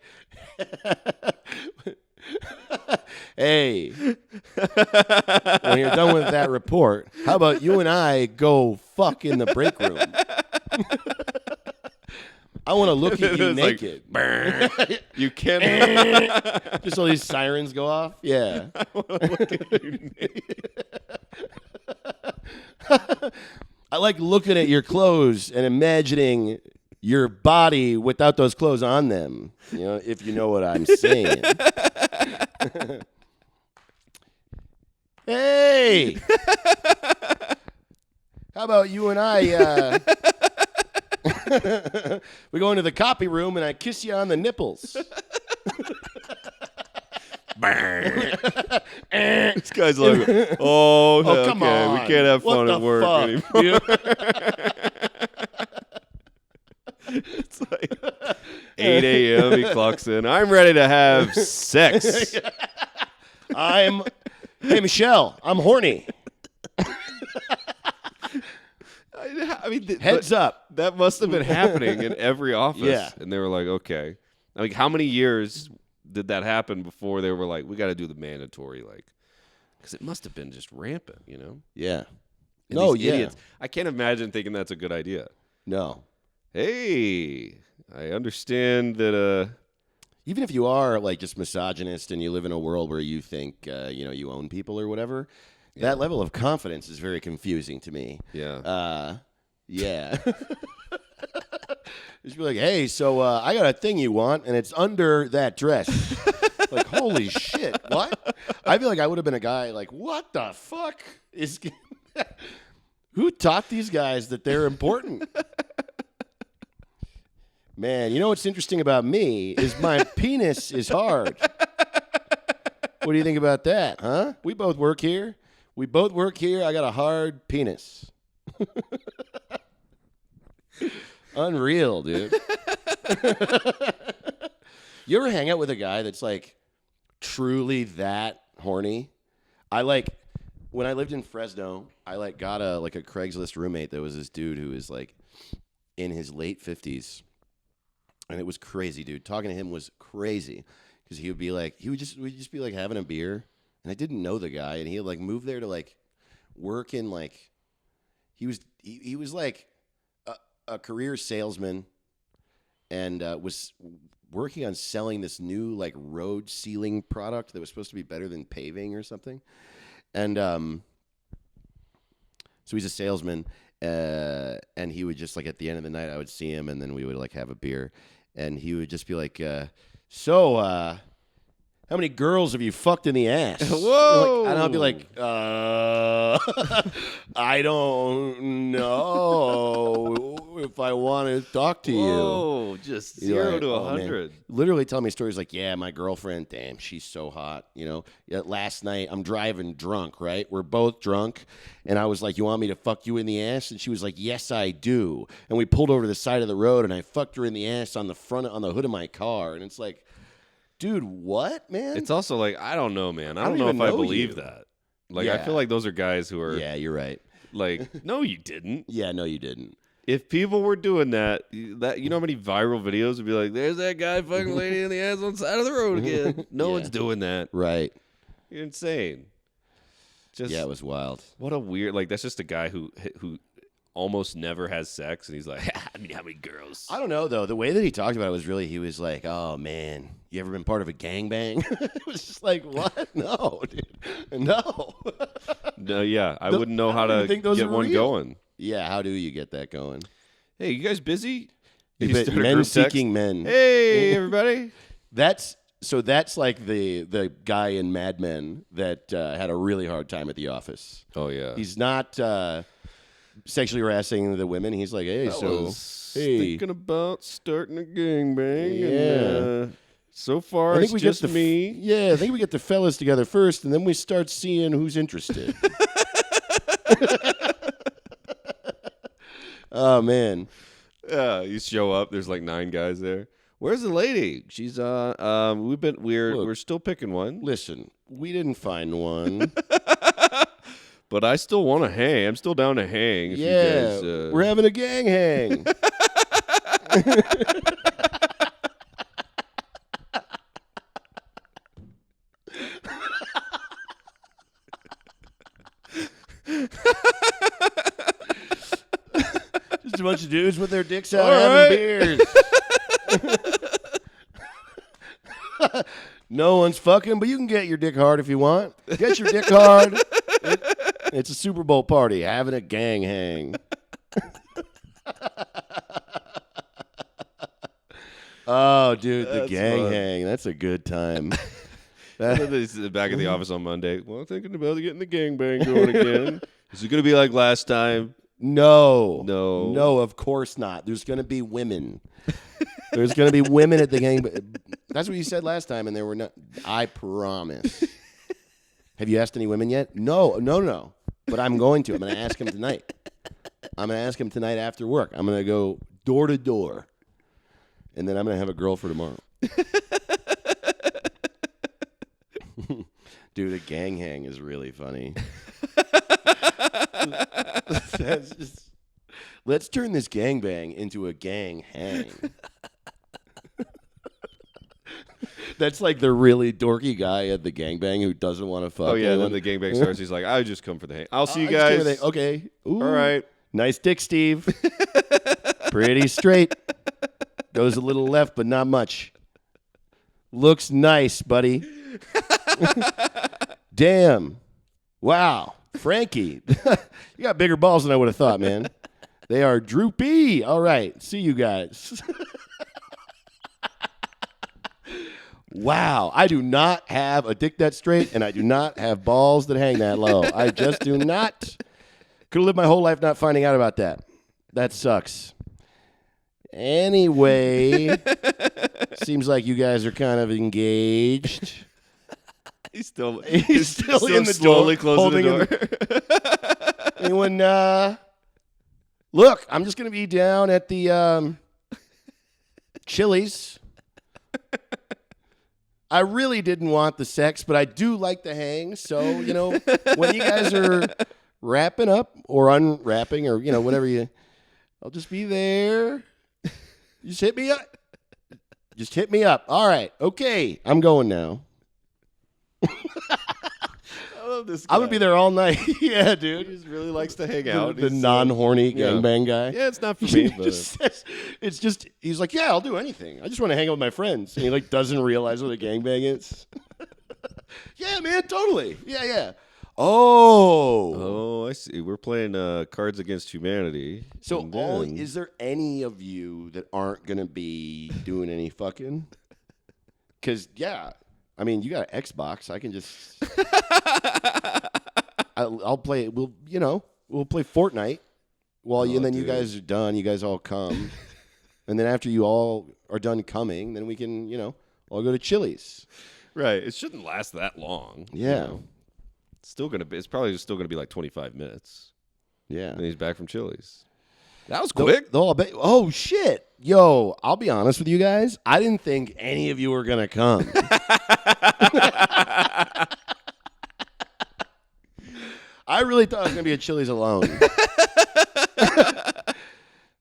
Speaker 2: hey, when you're done with that report, how about you and I go fuck in the break room? I want to look at you
Speaker 3: It's like,
Speaker 2: naked.
Speaker 3: You can't.
Speaker 2: Just all these sirens go off. Yeah. I like looking at your clothes and imagining your body without those clothes on them. You know, if you know what I'm saying. Hey, how about you and I? We go into the copy room and I kiss you on the nipples.
Speaker 3: This guy's like, oh,
Speaker 2: come
Speaker 3: okay,
Speaker 2: on.
Speaker 3: we can't have
Speaker 2: What
Speaker 3: fun
Speaker 2: the
Speaker 3: at work
Speaker 2: fuck,
Speaker 3: anymore. It's like 8 a.m. He clocks in. I'm ready to have sex.
Speaker 2: Hey, Michelle, I'm horny.
Speaker 3: I mean,
Speaker 2: Heads up.
Speaker 3: That must have been happening in every office.
Speaker 2: Yeah.
Speaker 3: And they were like, okay. Like, how many years did that happen before they were like, we got to do the mandatory, like, because it must have been just rampant, you know?
Speaker 2: Yeah.
Speaker 3: And
Speaker 2: No,
Speaker 3: these
Speaker 2: yeah.
Speaker 3: idiots, I can't imagine thinking that's a good idea.
Speaker 2: No.
Speaker 3: Hey, I understand that,
Speaker 2: Even if you are like just misogynist and you live in a world where you think you own people or whatever, that level of confidence is very confusing to me.
Speaker 3: yeah.
Speaker 2: Yeah. Just be like, hey, so I got a thing you want, and it's under that dress. Like, holy shit, what? I feel like I would have been a guy like, what the fuck is? Who taught these guys that they're important? Man, you know what's interesting about me is my penis is hard. What do you think about that, huh? We both work here. I got a hard penis. Unreal, dude. You ever hang out with a guy that's like truly that horny? When I lived in Fresno, I got a Craigslist roommate that was this dude who was like in his late 50s. And it was crazy, dude. Talking to him was crazy because we'd just be like having a beer, and I didn't know the guy, and he had like moved there to like work in like he was like a career salesman, and was working on selling this new like road sealing product that was supposed to be better than paving or something, and so he's a salesman, and he would just like at the end of the night I would see him, and then we would like have a beer. And he would just be like, so, how many girls have you fucked in the ass?
Speaker 3: Whoa!
Speaker 2: And I'll be like, I don't know if I want to talk to you.
Speaker 3: Whoa, just
Speaker 2: You're
Speaker 3: 0
Speaker 2: like,
Speaker 3: to
Speaker 2: "Oh,
Speaker 3: 100.
Speaker 2: man." Literally tell me stories like, yeah, my girlfriend, damn, she's so hot. Last night I'm driving drunk, right? We're both drunk. And I was like, you want me to fuck you in the ass? And she was like, yes, I do. And we pulled over to the side of the road and I fucked her in the ass on the hood of my car. And it's like, dude, what, man?
Speaker 3: It's also like, I don't know, man. I don't know
Speaker 2: even
Speaker 3: if I
Speaker 2: know
Speaker 3: believe
Speaker 2: you.
Speaker 3: that. Like,
Speaker 2: Yeah.
Speaker 3: I feel like those are guys who are
Speaker 2: Yeah, you're right.
Speaker 3: like, no, you didn't.
Speaker 2: Yeah, no, you didn't.
Speaker 3: If people were doing that, you know how many viral videos would be like, there's that guy fucking a lady in the ass on the side of the road again. No
Speaker 2: Yeah.
Speaker 3: one's doing that.
Speaker 2: Right.
Speaker 3: You're insane. Just
Speaker 2: Yeah, it was wild.
Speaker 3: what a weird, like, that's just a guy who almost never has sex, and he's like, I mean, how many girls?
Speaker 2: I don't know, though. The way that he talked about it was really, he was like, oh, man, you ever been part of a gangbang? It was just like, what? No, dude. No.
Speaker 3: No, yeah, I wouldn't know
Speaker 2: I
Speaker 3: how
Speaker 2: don't
Speaker 3: to
Speaker 2: even think those
Speaker 3: get
Speaker 2: are
Speaker 3: one
Speaker 2: real.
Speaker 3: going.
Speaker 2: Yeah, how do you get that going?
Speaker 3: Hey, you guys busy?
Speaker 2: You
Speaker 3: You
Speaker 2: bet
Speaker 3: start a
Speaker 2: men
Speaker 3: group text?
Speaker 2: seeking men.
Speaker 3: Hey, everybody.
Speaker 2: That's like the guy in Mad Men that had a really hard time at the office.
Speaker 3: Oh, yeah.
Speaker 2: He's not sexually harassing the women. He's like, hey, hey.
Speaker 3: thinking about starting a gangbang.
Speaker 2: Yeah.
Speaker 3: And, so far, it's just me.
Speaker 2: Yeah, I think we get the fellas together first, and then we start seeing who's interested. Oh, man.
Speaker 3: You show up. There's like 9 guys there. Where's the lady? She's we're still picking one.
Speaker 2: Listen, we didn't find one.
Speaker 3: But I still want to hang. I'm still down to hang. If
Speaker 2: Yeah,
Speaker 3: you guys,
Speaker 2: we're having a gang hang. Just a bunch of dudes with their dicks out
Speaker 3: All
Speaker 2: having
Speaker 3: right.
Speaker 2: beers. No one's fucking, but you can get your dick hard if you want. Get your dick hard. It's a Super Bowl party, having a gang hang. Oh, dude, the
Speaker 3: That's
Speaker 2: gang
Speaker 3: fun.
Speaker 2: hang. That's a good time.
Speaker 3: And then he's back at the office on Monday. Well, thinking about getting the gangbang going again. Is it going to be like last time?
Speaker 2: No, of course not. There's going to be women. There's going to be women at the gangbang. That's what you said last time, and there were not. I promise. Have you asked any women yet? No. But I'm going to. I'm going to ask him tonight. I'm going to ask him tonight after work. I'm going to go door to door, and then I'm going to have a girl for tomorrow. Dude, a gang hang is really funny. Let's turn this gangbang into a gang hang. That's like the really dorky guy at the gangbang who doesn't want to fuck.
Speaker 3: Oh, yeah,
Speaker 2: anyone.
Speaker 3: then the gangbang starts. He's like, I just come for the hang. I'll see you guys.
Speaker 2: Okay. Ooh.
Speaker 3: All right.
Speaker 2: Nice dick, Steve. Pretty straight. Goes a little left, but not much. Looks nice, buddy. Damn. Wow. Frankie. You got bigger balls than I would have thought, man. They are droopy. All right. See you guys. Wow. I do not have a dick that straight, and I do not have balls that hang that low. I just do not. Could have lived my whole life not finding out about that. That sucks. Anyway, seems like you guys are kind of engaged.
Speaker 3: He's still
Speaker 2: in the
Speaker 3: slowly
Speaker 2: door,
Speaker 3: closing the door.
Speaker 2: Anyone? Look, I'm just going to be down at the Chili's. I really didn't want the sex, but I do like the hang. So, when you guys are wrapping up or unwrapping or, whatever I'll just be there. Just hit me up. Just hit me up. All right. Okay. I'm going now.
Speaker 3: I love this guy.
Speaker 2: I'm going to be there all night. Yeah, dude.
Speaker 3: He just really likes to hang out.
Speaker 2: The non-horny gangbang guy.
Speaker 3: Yeah, it's not for me. But
Speaker 2: It's just, he's like, yeah, I'll do anything. I just want to hang out with my friends. And he doesn't realize what a gangbang is. Yeah, man, totally. Yeah.
Speaker 3: Oh, I see. We're playing Cards Against Humanity.
Speaker 2: So is there any of you that aren't going to be doing any fucking? Because, yeah, I mean, you got an Xbox. I can just... I'll play... We'll play Fortnite and then you guys are done. You guys all come. And then after you all are done coming, then we can, all go to Chili's.
Speaker 3: Right. It shouldn't last that long.
Speaker 2: Yeah.
Speaker 3: It's probably still gonna be like 25 minutes.
Speaker 2: Yeah.
Speaker 3: And he's back from Chili's. That was quick.
Speaker 2: Oh shit. Yo, I'll be honest with you guys. I didn't think any of you were gonna come. I really thought I was gonna be at Chili's alone.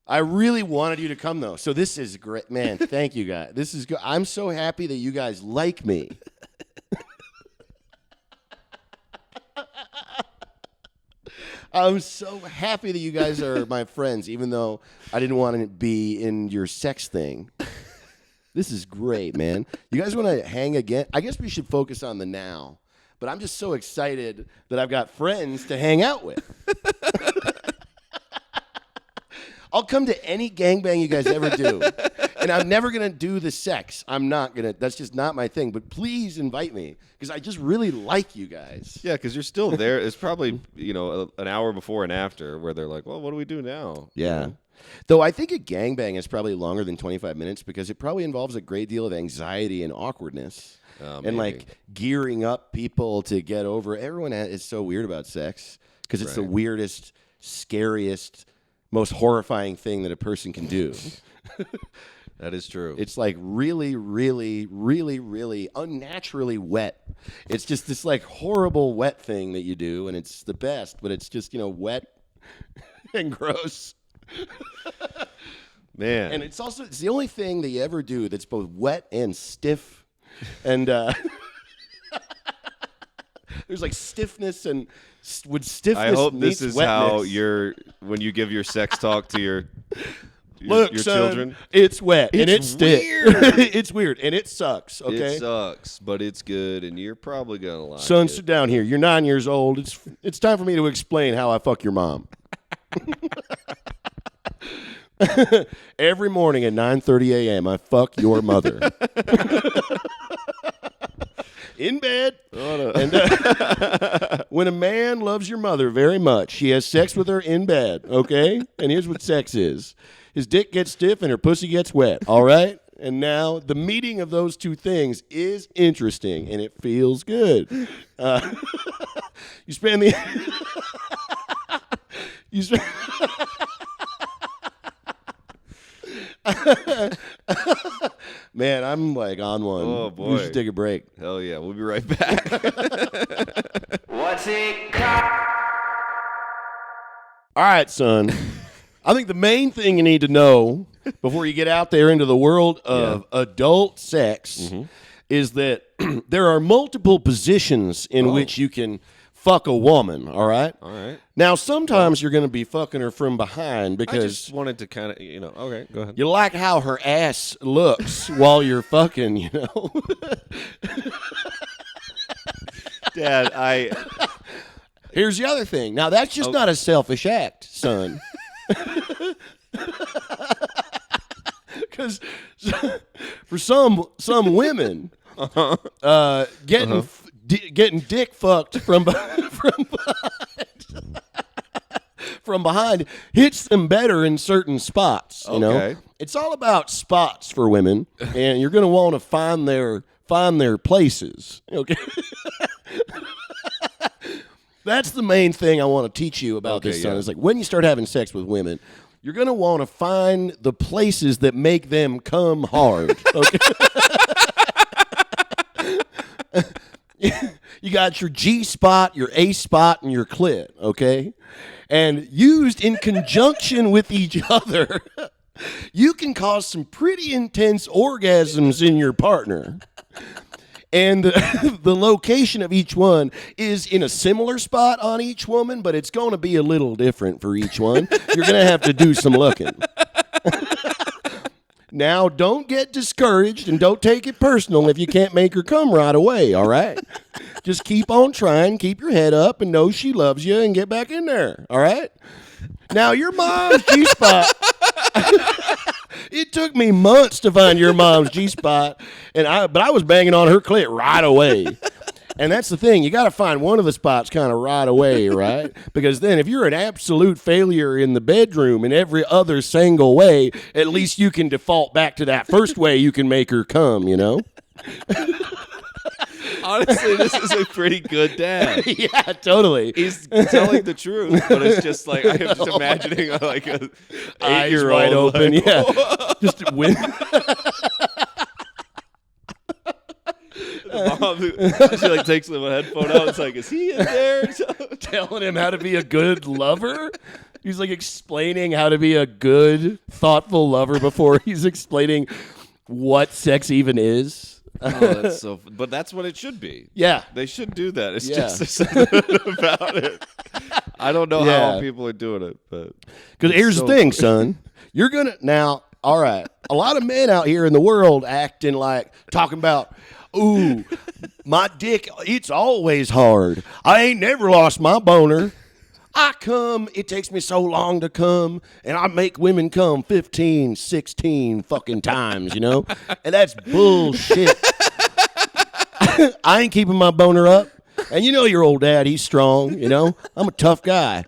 Speaker 2: I really wanted you to come though. So this is great, man. Thank you guys. This is good. I'm so happy that you guys like me. I'm so happy that you guys are my friends, even though I didn't want to be in your sex thing. This is great, man. You guys want to hang again? I guess we should focus on the now. But I'm just so excited that I've got friends to hang out with. I'll come to any gangbang you guys ever do. And I'm never going to do the sex. I'm not going to. That's just not my thing. But please invite me because I just really like you guys.
Speaker 3: Yeah, because you're still there. It's probably, an hour before and after where they're like, well, what do we do now?
Speaker 2: Yeah. Though I think a gangbang is probably longer than 25 minutes because it probably involves a great deal of anxiety and awkwardness. And gearing up people to get over. Everyone is so weird about sex because it's the weirdest, scariest, most horrifying thing that a person can do.
Speaker 3: That is true.
Speaker 2: It's like really, really, really, really unnaturally wet. It's just this horrible wet thing that you do, and it's the best, but it's just, wet and gross.
Speaker 3: Man.
Speaker 2: And it's the only thing that you ever do that's both wet and stiff. And there's stiffness and stiffness.
Speaker 3: I hope this is
Speaker 2: wetness.
Speaker 3: how when you give your sex talk to your
Speaker 2: Look, son,
Speaker 3: children.
Speaker 2: It's wet and it's
Speaker 3: weird.
Speaker 2: It's weird and it sucks. Okay,
Speaker 3: it sucks, but it's good, and you're probably gonna like
Speaker 2: son,
Speaker 3: it.
Speaker 2: sit down here. You're 9 years old. It's time for me to explain how I fuck your mom. Every morning at 9:30 a.m. I fuck your mother.
Speaker 4: in bed. And when a man loves your mother very much, he has sex with her in bed, okay? And here's what sex is. His dick gets stiff and her pussy gets wet, all right? And now the meeting of those two things is interesting, and it feels good. You spend the... you spend... Man, I'm like on one.
Speaker 3: Oh, boy.
Speaker 4: We should take a break.
Speaker 3: Hell yeah. We'll be right back.
Speaker 1: What's it called?
Speaker 4: All right, son. I think the main thing you need to know before you get out there into the world of adult sex is that there are multiple positions in which you can fuck a woman, all right?
Speaker 3: All right.
Speaker 4: Now, sometimes you're going to be fucking her from behind
Speaker 3: I
Speaker 4: because
Speaker 3: just wanted to kind of, okay, go ahead.
Speaker 4: you like how her ass looks while you're fucking, you know?
Speaker 3: Dad,
Speaker 4: Here's the other thing. Now, that's just not a selfish act, son. Because for some women, getting dick fucked from behind hits them better in certain spots. You know,
Speaker 3: Okay.
Speaker 4: it's all about spots for women, and you're going to want to find their places. Okay. That's the main thing I want to teach you about this, son.
Speaker 3: yeah.
Speaker 4: Is like when you start having sex with women, you're going to want to find the places that make them come hard. Okay. You got your G spot, your A spot, and your clit, okay? And used in conjunction with each other, you can cause some pretty intense orgasms in your partner. And the location of each one is in a similar spot on each woman, but it's going to be a little different for each one. You're going to have to do some looking. Now, don't get discouraged and don't take it personal if you can't make her come right away, all right? Just keep on trying, keep your head up, and know she loves you, and get back in there, all right? Now, your mom's G-spot... It took me months to find your mom's G-spot, but I was banging on her clit right away. And that's the thing. You got to find one of the spots kind of right away, right? Because then if you're an absolute failure in the bedroom in every other single way, at least you can default back to that first way you can make her come, you know?
Speaker 3: honestly, this is a pretty good dad.
Speaker 4: Yeah, totally.
Speaker 3: He's telling the truth, but it's just like I'm just imagining like a
Speaker 4: Eyes
Speaker 3: 8-year-old
Speaker 4: wide open,
Speaker 3: like,
Speaker 4: yeah. Just win.
Speaker 3: The mom, she like takes the headphone out. It's like, is he in there?
Speaker 4: Telling him how to be a good lover. He's like explaining how to be a good, thoughtful lover before he's explaining what sex even is.
Speaker 3: Oh, that's so. But that's what it should be.
Speaker 4: Yeah.
Speaker 3: They should do that. It's
Speaker 4: Yeah.
Speaker 3: just there's something about it. I don't know how people are doing it, but
Speaker 4: Because here's
Speaker 3: so
Speaker 4: the thing, son. You're going to now. All right. A lot of men out here in the world acting like talking about, ooh, my dick, it's always hard. I ain't never lost my boner. I come, it takes me so long to come, and I make women come 15, 16 fucking times, you know? And that's bullshit. I ain't keeping my boner up. And you know your old dad, he's strong, you know? I'm a tough guy.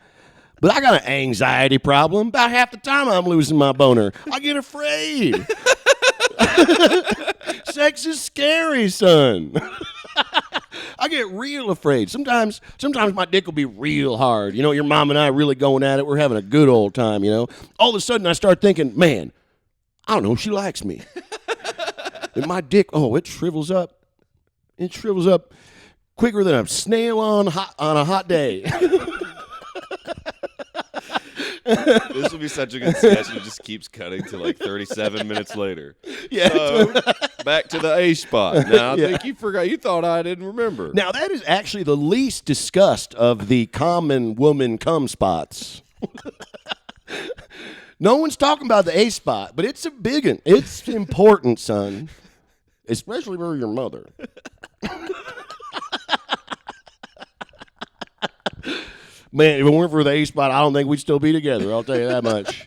Speaker 4: But I got an anxiety problem. About half the time I'm losing my boner. I get afraid. Sex is scary, son. I get real afraid. Sometimes my dick will be real hard. You know, your mom and I are really going at it. We're having a good old time, you know. All of a sudden I start thinking, man, I don't know if she likes me. And my dick, it shrivels up. It shrivels up quicker than a snail on a hot day.
Speaker 3: this would be such a good sketch. It just keeps cutting to like 37 minutes later.
Speaker 4: Yeah.
Speaker 3: So, back to the A spot. Now, I think you forgot. You thought I didn't remember.
Speaker 4: Now, that is actually the least discussed of the common woman cum spots. No one's talking about the A spot, but it's a big one. It's important, son. Especially for your mother. Man, if it weren't for the A spot, I don't think we'd still be together. I'll tell you that much.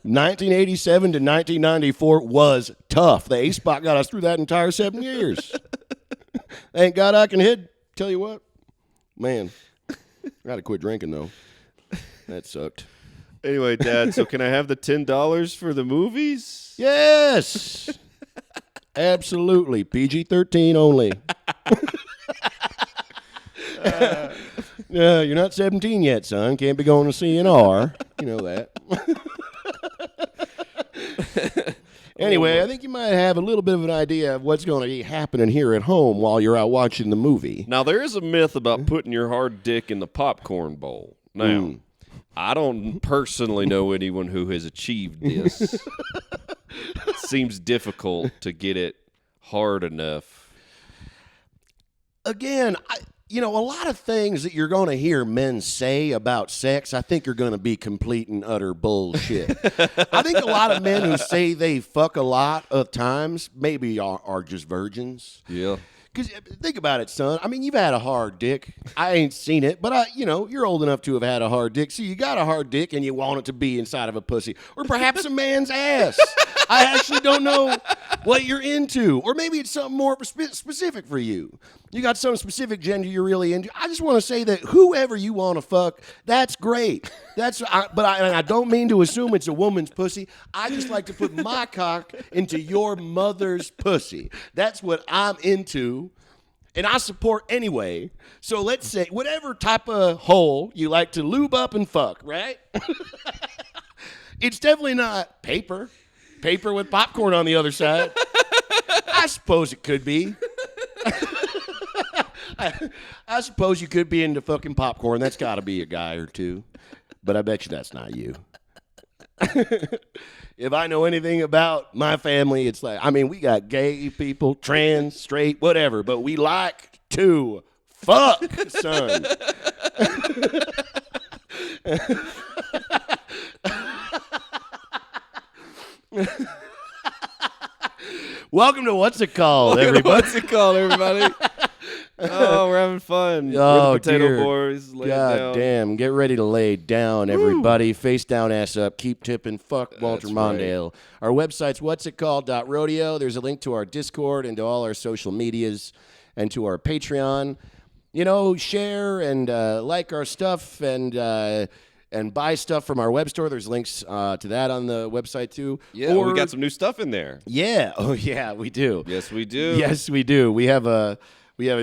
Speaker 4: 1987 to 1994 was tough. The A spot got us through that entire 7 years. Thank God I can hit. Tell you what, man, I got to quit drinking, though. That sucked.
Speaker 3: Anyway, Dad, so can I have the $10 for the movies?
Speaker 4: Yes. Absolutely. PG-13 only. You're not 17 yet, son. Can't be going to CNR. You know that. Anyway, I think you might have a little bit of an idea of what's going to be happening here at home while you're out watching the movie.
Speaker 3: Now, there is a myth about putting your hard dick in the popcorn bowl. Now, I don't personally know anyone who has achieved this. It seems difficult to get it hard enough.
Speaker 4: Again, a lot of things that you're going to hear men say about sex, I think are going to be complete and utter bullshit. I think a lot of men who say they fuck a lot of times maybe are just virgins.
Speaker 3: Yeah.
Speaker 4: Because think about it, son. I mean, you've had a hard dick. I ain't seen it, but you're old enough to have had a hard dick. So you got a hard dick and you want it to be inside of a pussy or perhaps a man's ass. I actually don't know what you're into, or maybe it's something more specific for you. You got some specific gender you're really into. I just want to say that whoever you want to fuck, that's great. But I don't mean to assume it's a woman's pussy. I just like to put my cock into your mother's pussy. That's what I'm into. And I support anyway. So let's say whatever type of hole you like to lube up and fuck, right? It's definitely not paper with popcorn on the other side. I suppose it could be. I suppose you could be into fucking popcorn. That's got to be a guy or two. But I bet you that's not you. If I know anything about my family, it's like, we got gay people, trans, straight, whatever, but we like to fuck, son. Welcome to What's It Called, everybody.
Speaker 3: What's it called, everybody? Oh, we're having fun.
Speaker 4: Oh,
Speaker 3: we're the Potato
Speaker 4: dear.
Speaker 3: Boys. Lay it
Speaker 4: God
Speaker 3: down.
Speaker 4: damn. Get ready to lay down, everybody. Face down, ass up. Keep tipping. Fuck Walter
Speaker 3: That's
Speaker 4: Mondale. Our website's whatsitcalled.rodeo. There's a link to our Discord and to all our social medias and to our Patreon. Share and like our stuff and buy stuff from our web store. There's links to that on the website, too.
Speaker 3: Yeah, we got some new stuff in there.
Speaker 4: Yeah. Oh, yeah, we do.
Speaker 3: Yes, we do.
Speaker 4: Yes, we do. We have a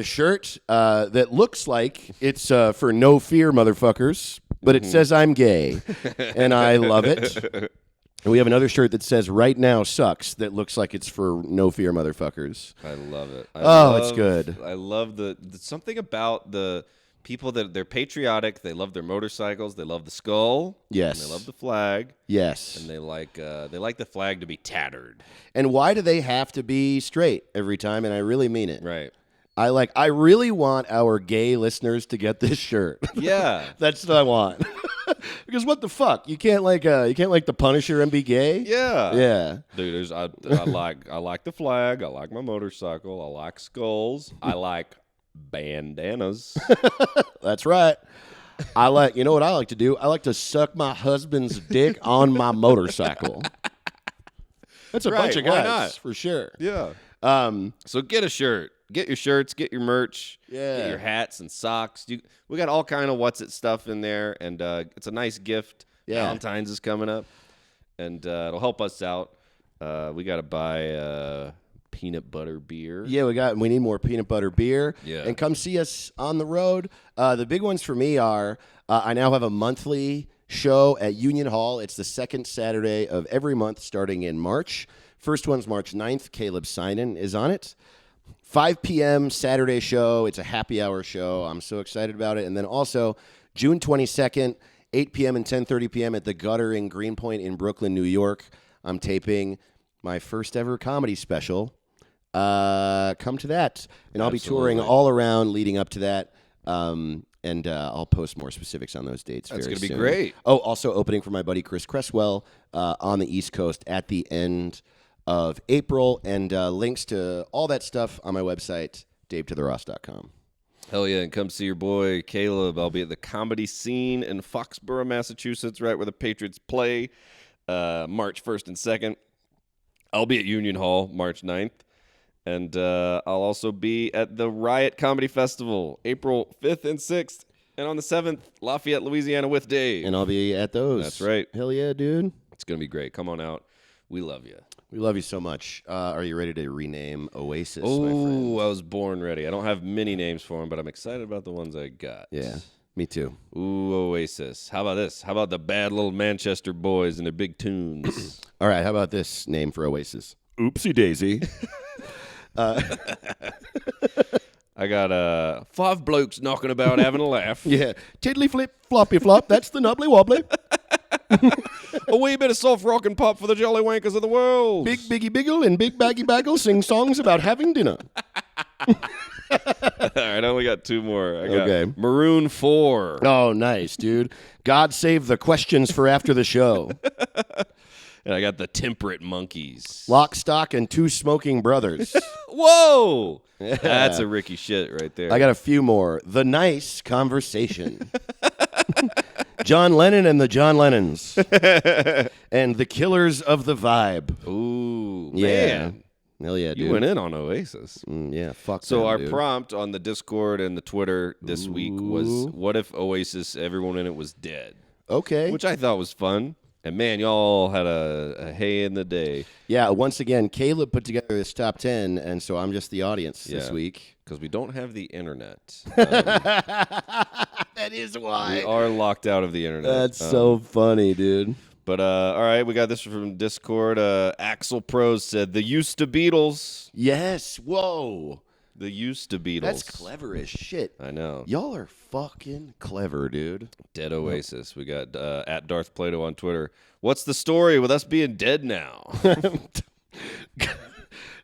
Speaker 4: shirt that looks like it's for no fear, motherfuckers, but it says I'm gay, and I love it. And we have another shirt that says "Right Now Sucks" that looks like it's for no fear, motherfuckers.
Speaker 3: I love it.
Speaker 4: It's good.
Speaker 3: I love the something about the people that they're patriotic. They love their motorcycles. They love the skull.
Speaker 4: Yes.
Speaker 3: And they love the flag.
Speaker 4: Yes.
Speaker 3: And they like the flag to be tattered.
Speaker 4: And why do they have to be straight every time? And I really mean it.
Speaker 3: Right.
Speaker 4: I really want our gay listeners to get this shirt.
Speaker 3: Yeah.
Speaker 4: That's what I want. Because what the fuck? You can't like the Punisher and be gay?
Speaker 3: Yeah.
Speaker 4: Yeah.
Speaker 3: Dude, I like the flag. I like my motorcycle. I like skulls. I like bandanas.
Speaker 4: That's right. You know what I like to do? I like to suck my husband's dick on my motorcycle. That's a bunch of
Speaker 3: why
Speaker 4: guys,
Speaker 3: not?
Speaker 4: for sure.
Speaker 3: Yeah. So get a shirt. Get your shirts. Get your merch.
Speaker 4: Yeah.
Speaker 3: Get your hats and socks. We got all kind of what's it stuff in there, and it's a nice gift.
Speaker 4: Yeah.
Speaker 3: Valentine's is coming up, and it'll help us out. We got to buy peanut butter beer.
Speaker 4: Yeah, we need more peanut butter beer.
Speaker 3: Yeah.
Speaker 4: And come see us on the road. The big ones for me are I now have a monthly show at Union Hall. It's the second Saturday of every month starting in March. First one's March 9th. Caleb Sinan is on it. 5 p.m. Saturday show. It's a happy hour show. I'm so excited about it. And then also June 22nd, 8 p.m. and 10:30 p.m. at the Gutter in Greenpoint in Brooklyn, New York. I'm taping my first ever comedy special. Come to that. And I'll be touring all around leading up to that. And I'll post more specifics on those dates very soon.
Speaker 3: That's going to be great.
Speaker 4: Oh, also opening for my buddy Chris Cresswell on the East Coast at the end of April, and links to all that stuff on my website, davetotheross.com.
Speaker 3: Hell yeah, and come see your boy Caleb. I'll be at the Comedy Scene in Foxborough, Massachusetts, right where the Patriots play, March 1st and 2nd. I'll be at Union Hall March 9th. And I'll also be at the Riot Comedy Festival, April 5th and 6th. And on the 7th, Lafayette, Louisiana with Dave.
Speaker 2: And I'll be at those.
Speaker 3: That's right.
Speaker 2: Hell yeah, dude.
Speaker 3: It's going to be great. Come on out. We love you.
Speaker 2: We love you so much. Are you ready to rename Oasis, my
Speaker 3: Oh,
Speaker 2: friend?
Speaker 3: I was born ready. I don't have many names for them, but I'm excited about the ones I got.
Speaker 2: Yeah, me too.
Speaker 3: Ooh, Oasis. How about this? How about the bad little Manchester boys and their big tunes?
Speaker 2: All right, how about this name for Oasis? Oopsie Daisy.
Speaker 3: I got 5 blokes knocking about having a laugh.
Speaker 2: Yeah, tiddly flip, floppy flop. That's the nubbly wobbly.
Speaker 3: A wee bit of soft rock and pop for the jolly wankers of the world.
Speaker 2: Big Biggie Biggle and Big Baggy Baggle sing songs about having dinner.
Speaker 3: All right, I only got 2 more. I got
Speaker 2: Okay.
Speaker 3: Maroon 4.
Speaker 2: Oh, nice, dude. God save the questions for after the show.
Speaker 3: And I got the Temperate Monkeys.
Speaker 2: Lock, Stock, and Two Smoking Brothers.
Speaker 3: Whoa! That's a Ricky shit right there.
Speaker 2: I got a few more. The Nice Conversation. John Lennon and the John Lennons. And the Killers of the Vibe.
Speaker 3: Ooh,
Speaker 2: Yeah.
Speaker 3: man.
Speaker 2: Hell yeah, dude.
Speaker 3: You went in on Oasis.
Speaker 2: Yeah, fuck
Speaker 3: So
Speaker 2: them,
Speaker 3: our
Speaker 2: dude.
Speaker 3: prompt on the Discord and the Twitter this week was, what if Oasis, everyone in it was dead?
Speaker 2: Okay.
Speaker 3: Which I thought was fun. And man, y'all had a hay in the day.
Speaker 2: Yeah, once again, Caleb put together this top 10, and so I'm just the audience this
Speaker 3: Yeah.
Speaker 2: week.
Speaker 3: Because we don't have the internet.
Speaker 2: That is why.
Speaker 3: We are locked out of the internet.
Speaker 2: That's so funny, dude.
Speaker 3: But all right, we got this from Discord. Axel Pros said, the used to Beatles.
Speaker 2: Yes. Whoa.
Speaker 3: The used to Beatles.
Speaker 2: That's clever as shit.
Speaker 3: I know.
Speaker 2: Y'all are fucking clever, dude.
Speaker 3: Dead Oasis. We got at Darth Plato on Twitter. What's the story with us being dead now?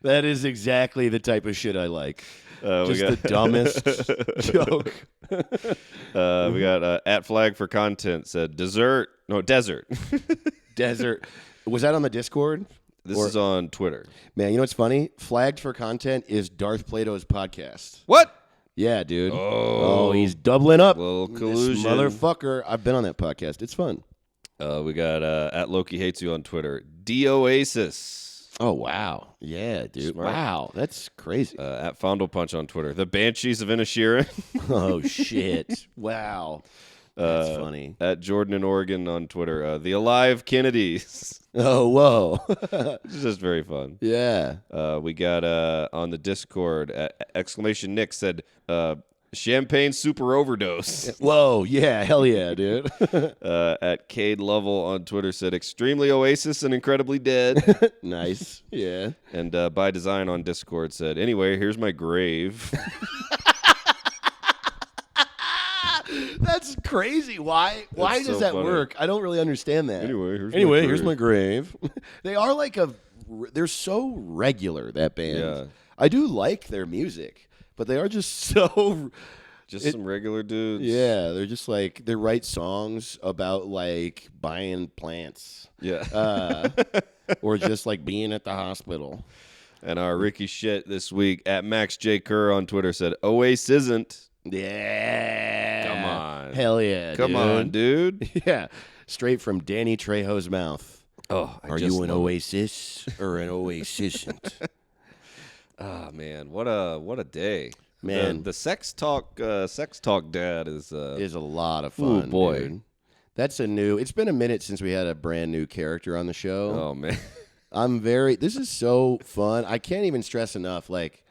Speaker 2: That is exactly the type of shit I like.
Speaker 3: We
Speaker 2: Just
Speaker 3: got
Speaker 2: the dumbest joke.
Speaker 3: we got at Flag for Content said desert.
Speaker 2: Desert. Was that on the Discord?
Speaker 3: This
Speaker 2: Or-
Speaker 3: is on Twitter.
Speaker 2: Man, you know what's funny? Flagged for Content is Darth Plato's podcast.
Speaker 3: What?
Speaker 2: Yeah, dude.
Speaker 3: Oh.
Speaker 2: He's doubling up.
Speaker 3: Little
Speaker 2: This
Speaker 3: collusion.
Speaker 2: motherfucker. I've been on that podcast. It's fun.
Speaker 3: We got at Loki Hates You on Twitter. D Oasis.
Speaker 2: Oh, wow. Yeah, dude.
Speaker 3: Smart.
Speaker 2: Wow. That's crazy.
Speaker 3: At Fondle Punch on Twitter. The Banshees of Inisherin.
Speaker 2: Oh, shit. Wow. That's funny.
Speaker 3: At Jordan in Oregon on Twitter. The Alive Kennedys.
Speaker 2: Oh, whoa.
Speaker 3: It's just very fun.
Speaker 2: Yeah.
Speaker 3: We got on the Discord, exclamation Nick said, champagne super overdose.
Speaker 2: Whoa. Yeah. Hell yeah, dude.
Speaker 3: At Cade Lovell on Twitter said, extremely Oasis and incredibly dead.
Speaker 2: Nice. Yeah.
Speaker 3: And by design on Discord said, anyway, here's my grave.
Speaker 2: That's crazy. Why
Speaker 3: That's
Speaker 2: does
Speaker 3: so
Speaker 2: that
Speaker 3: funny.
Speaker 2: work? I don't really understand that.
Speaker 3: Anyway, here's
Speaker 2: here's my grave. They are like they're so regular, that band.
Speaker 3: Yeah.
Speaker 2: I do like their music, but they are just so
Speaker 3: Just some regular dudes.
Speaker 2: yeah, they're just like they write songs about like buying plants
Speaker 3: Yeah.
Speaker 2: or just like being at the hospital.
Speaker 3: And our Ricky shit this week at Max J. Kerr on Twitter said, Oasis isn't.
Speaker 2: Yeah.
Speaker 3: Come on.
Speaker 2: Hell yeah.
Speaker 3: Come on, dude.
Speaker 2: Yeah. Straight from Danny Trejo's mouth.
Speaker 3: Oh,
Speaker 2: Are you an Oasis or an Oasisant?
Speaker 3: Oh man, what a day.
Speaker 2: Man.
Speaker 3: The sex talk dad is
Speaker 2: Is a lot of
Speaker 3: Ooh,
Speaker 2: fun.
Speaker 3: boy.
Speaker 2: Dude. It's been a minute since we had a brand new character on the show.
Speaker 3: oh man.
Speaker 2: This is so fun. I can't even stress enough. Like,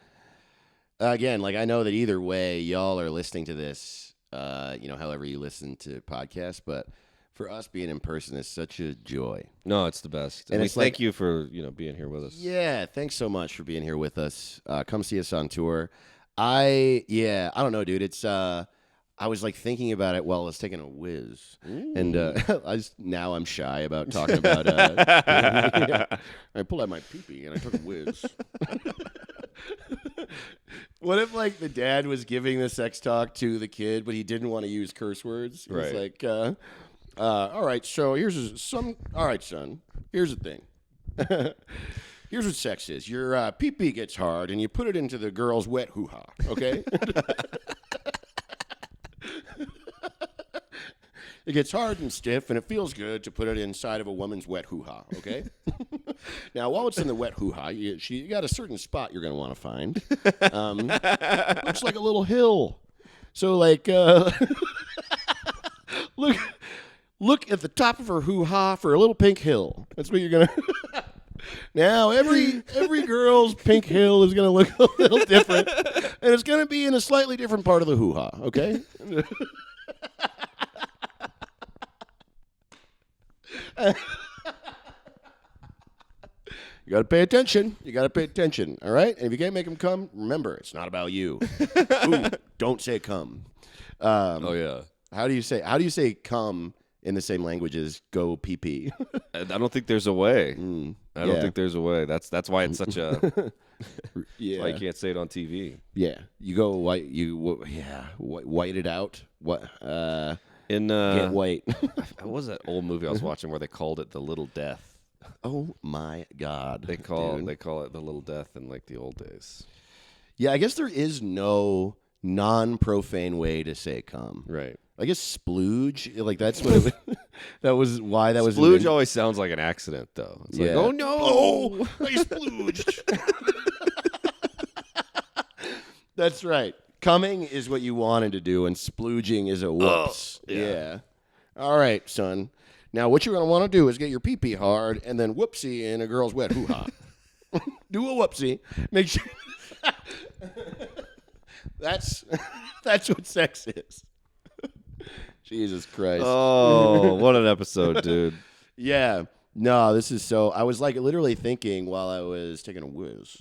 Speaker 2: again, like I know that either way, y'all are listening to this, however you listen to podcasts, but for us being in person is such a joy.
Speaker 3: No, it's the best.
Speaker 2: And
Speaker 3: And we
Speaker 2: it's
Speaker 3: thank
Speaker 2: like-
Speaker 3: you for, being here with us.
Speaker 2: Yeah, thanks so much for being here with us. Come see us on tour. I don't know, dude. It's I was like thinking about it while I was taking a whiz, and now I'm shy about talking about. I pulled out my pee-pee and I took a whiz. What if like the dad was giving the sex talk to the kid, but he didn't want to use curse words? He was
Speaker 3: Right.
Speaker 2: like, all right, so all right, son, here's the thing. Here's what sex is. Your pee-pee gets hard, and you put it into the girl's wet hoo-ha, okay? It gets hard and stiff, and it feels good to put it inside of a woman's wet hoo-ha, okay?
Speaker 4: Now, while it's in the wet hoo-ha, you got a certain spot you're going to want to find. Looks like a little hill. So, like, look at the top of her hoo-ha for a little pink hill. That's what you're going to... Now, every girl's pink hill is going to look a little different, and it's going to be in a slightly different part of the hoo-ha, okay? You got to pay attention. You got to pay attention, all right? And if you can't make them come, remember, it's not about you. Ooh, don't say come.
Speaker 3: Oh yeah.
Speaker 4: How do you say come in the same language as go pee pee?
Speaker 3: I don't think there's a way. I don't
Speaker 4: yeah.
Speaker 3: think there's a way. That's why it's such a.
Speaker 4: Yeah.
Speaker 3: Why you can't say it on TV.
Speaker 4: Yeah. You go white. White it out. What?
Speaker 3: In
Speaker 4: Get white.
Speaker 3: what was that old movie I was watching where they called it The Little Death?
Speaker 4: Oh my God.
Speaker 3: They call it The Little Death in like the old days.
Speaker 4: Yeah, I guess there is no non-profane way to say come.
Speaker 3: Right.
Speaker 4: I guess splooge, like that's what it was, that was why that was
Speaker 3: Splooge
Speaker 4: invented.
Speaker 3: always sounds like an accident though. It's like,
Speaker 4: Yeah.
Speaker 3: oh no.
Speaker 4: Oh, I splooged. That's right. Coming is what you wanted to do, and splooging is a whoops.
Speaker 3: yeah.
Speaker 4: All right, son. Now, what you're going to want to do is get your pee-pee hard and then whoopsie in a girl's wet hoo-ha. Do a whoopsie. Make sure. That's what sex is. Jesus Christ.
Speaker 3: Oh, what an episode, dude.
Speaker 4: Yeah. No, this is so. I was like literally thinking while I was taking a whiz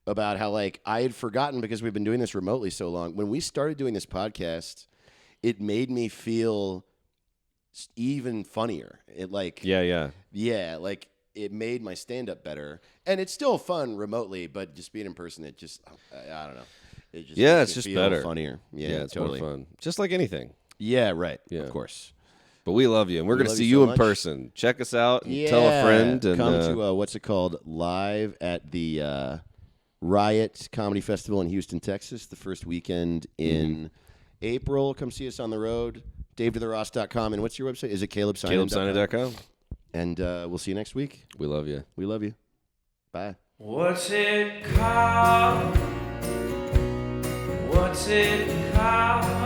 Speaker 4: about how like I had forgotten because we've been doing this remotely so long. When we started doing this podcast, it made me feel even funnier. It like
Speaker 3: Yeah.
Speaker 4: like it made my stand up better, and it's still fun remotely, but just being in person, it just I don't know. It just
Speaker 3: Yeah,
Speaker 4: makes
Speaker 3: it's
Speaker 4: me
Speaker 3: just
Speaker 4: feel
Speaker 3: better.
Speaker 4: funnier. Yeah,
Speaker 3: Yeah, it's
Speaker 4: totally.
Speaker 3: more fun. Just like anything.
Speaker 4: Yeah, right.
Speaker 3: Yeah.
Speaker 4: Of course.
Speaker 3: But we love you, and we're
Speaker 4: We
Speaker 3: going to
Speaker 4: love
Speaker 3: see
Speaker 4: you
Speaker 3: you
Speaker 4: so
Speaker 3: in
Speaker 4: much.
Speaker 3: person. Check us out and tell a friend. And
Speaker 4: come to what's it called? Live at the Riot Comedy Festival in Houston, Texas, the first weekend in April. Come see us on the road. DaveToTheRoss.com. And what's your website? Is it CalebSinan.com?
Speaker 3: CalebSinan.com.
Speaker 4: And we'll see you next week.
Speaker 3: We love you.
Speaker 4: We love you. Bye.
Speaker 1: What's it called? What's it called?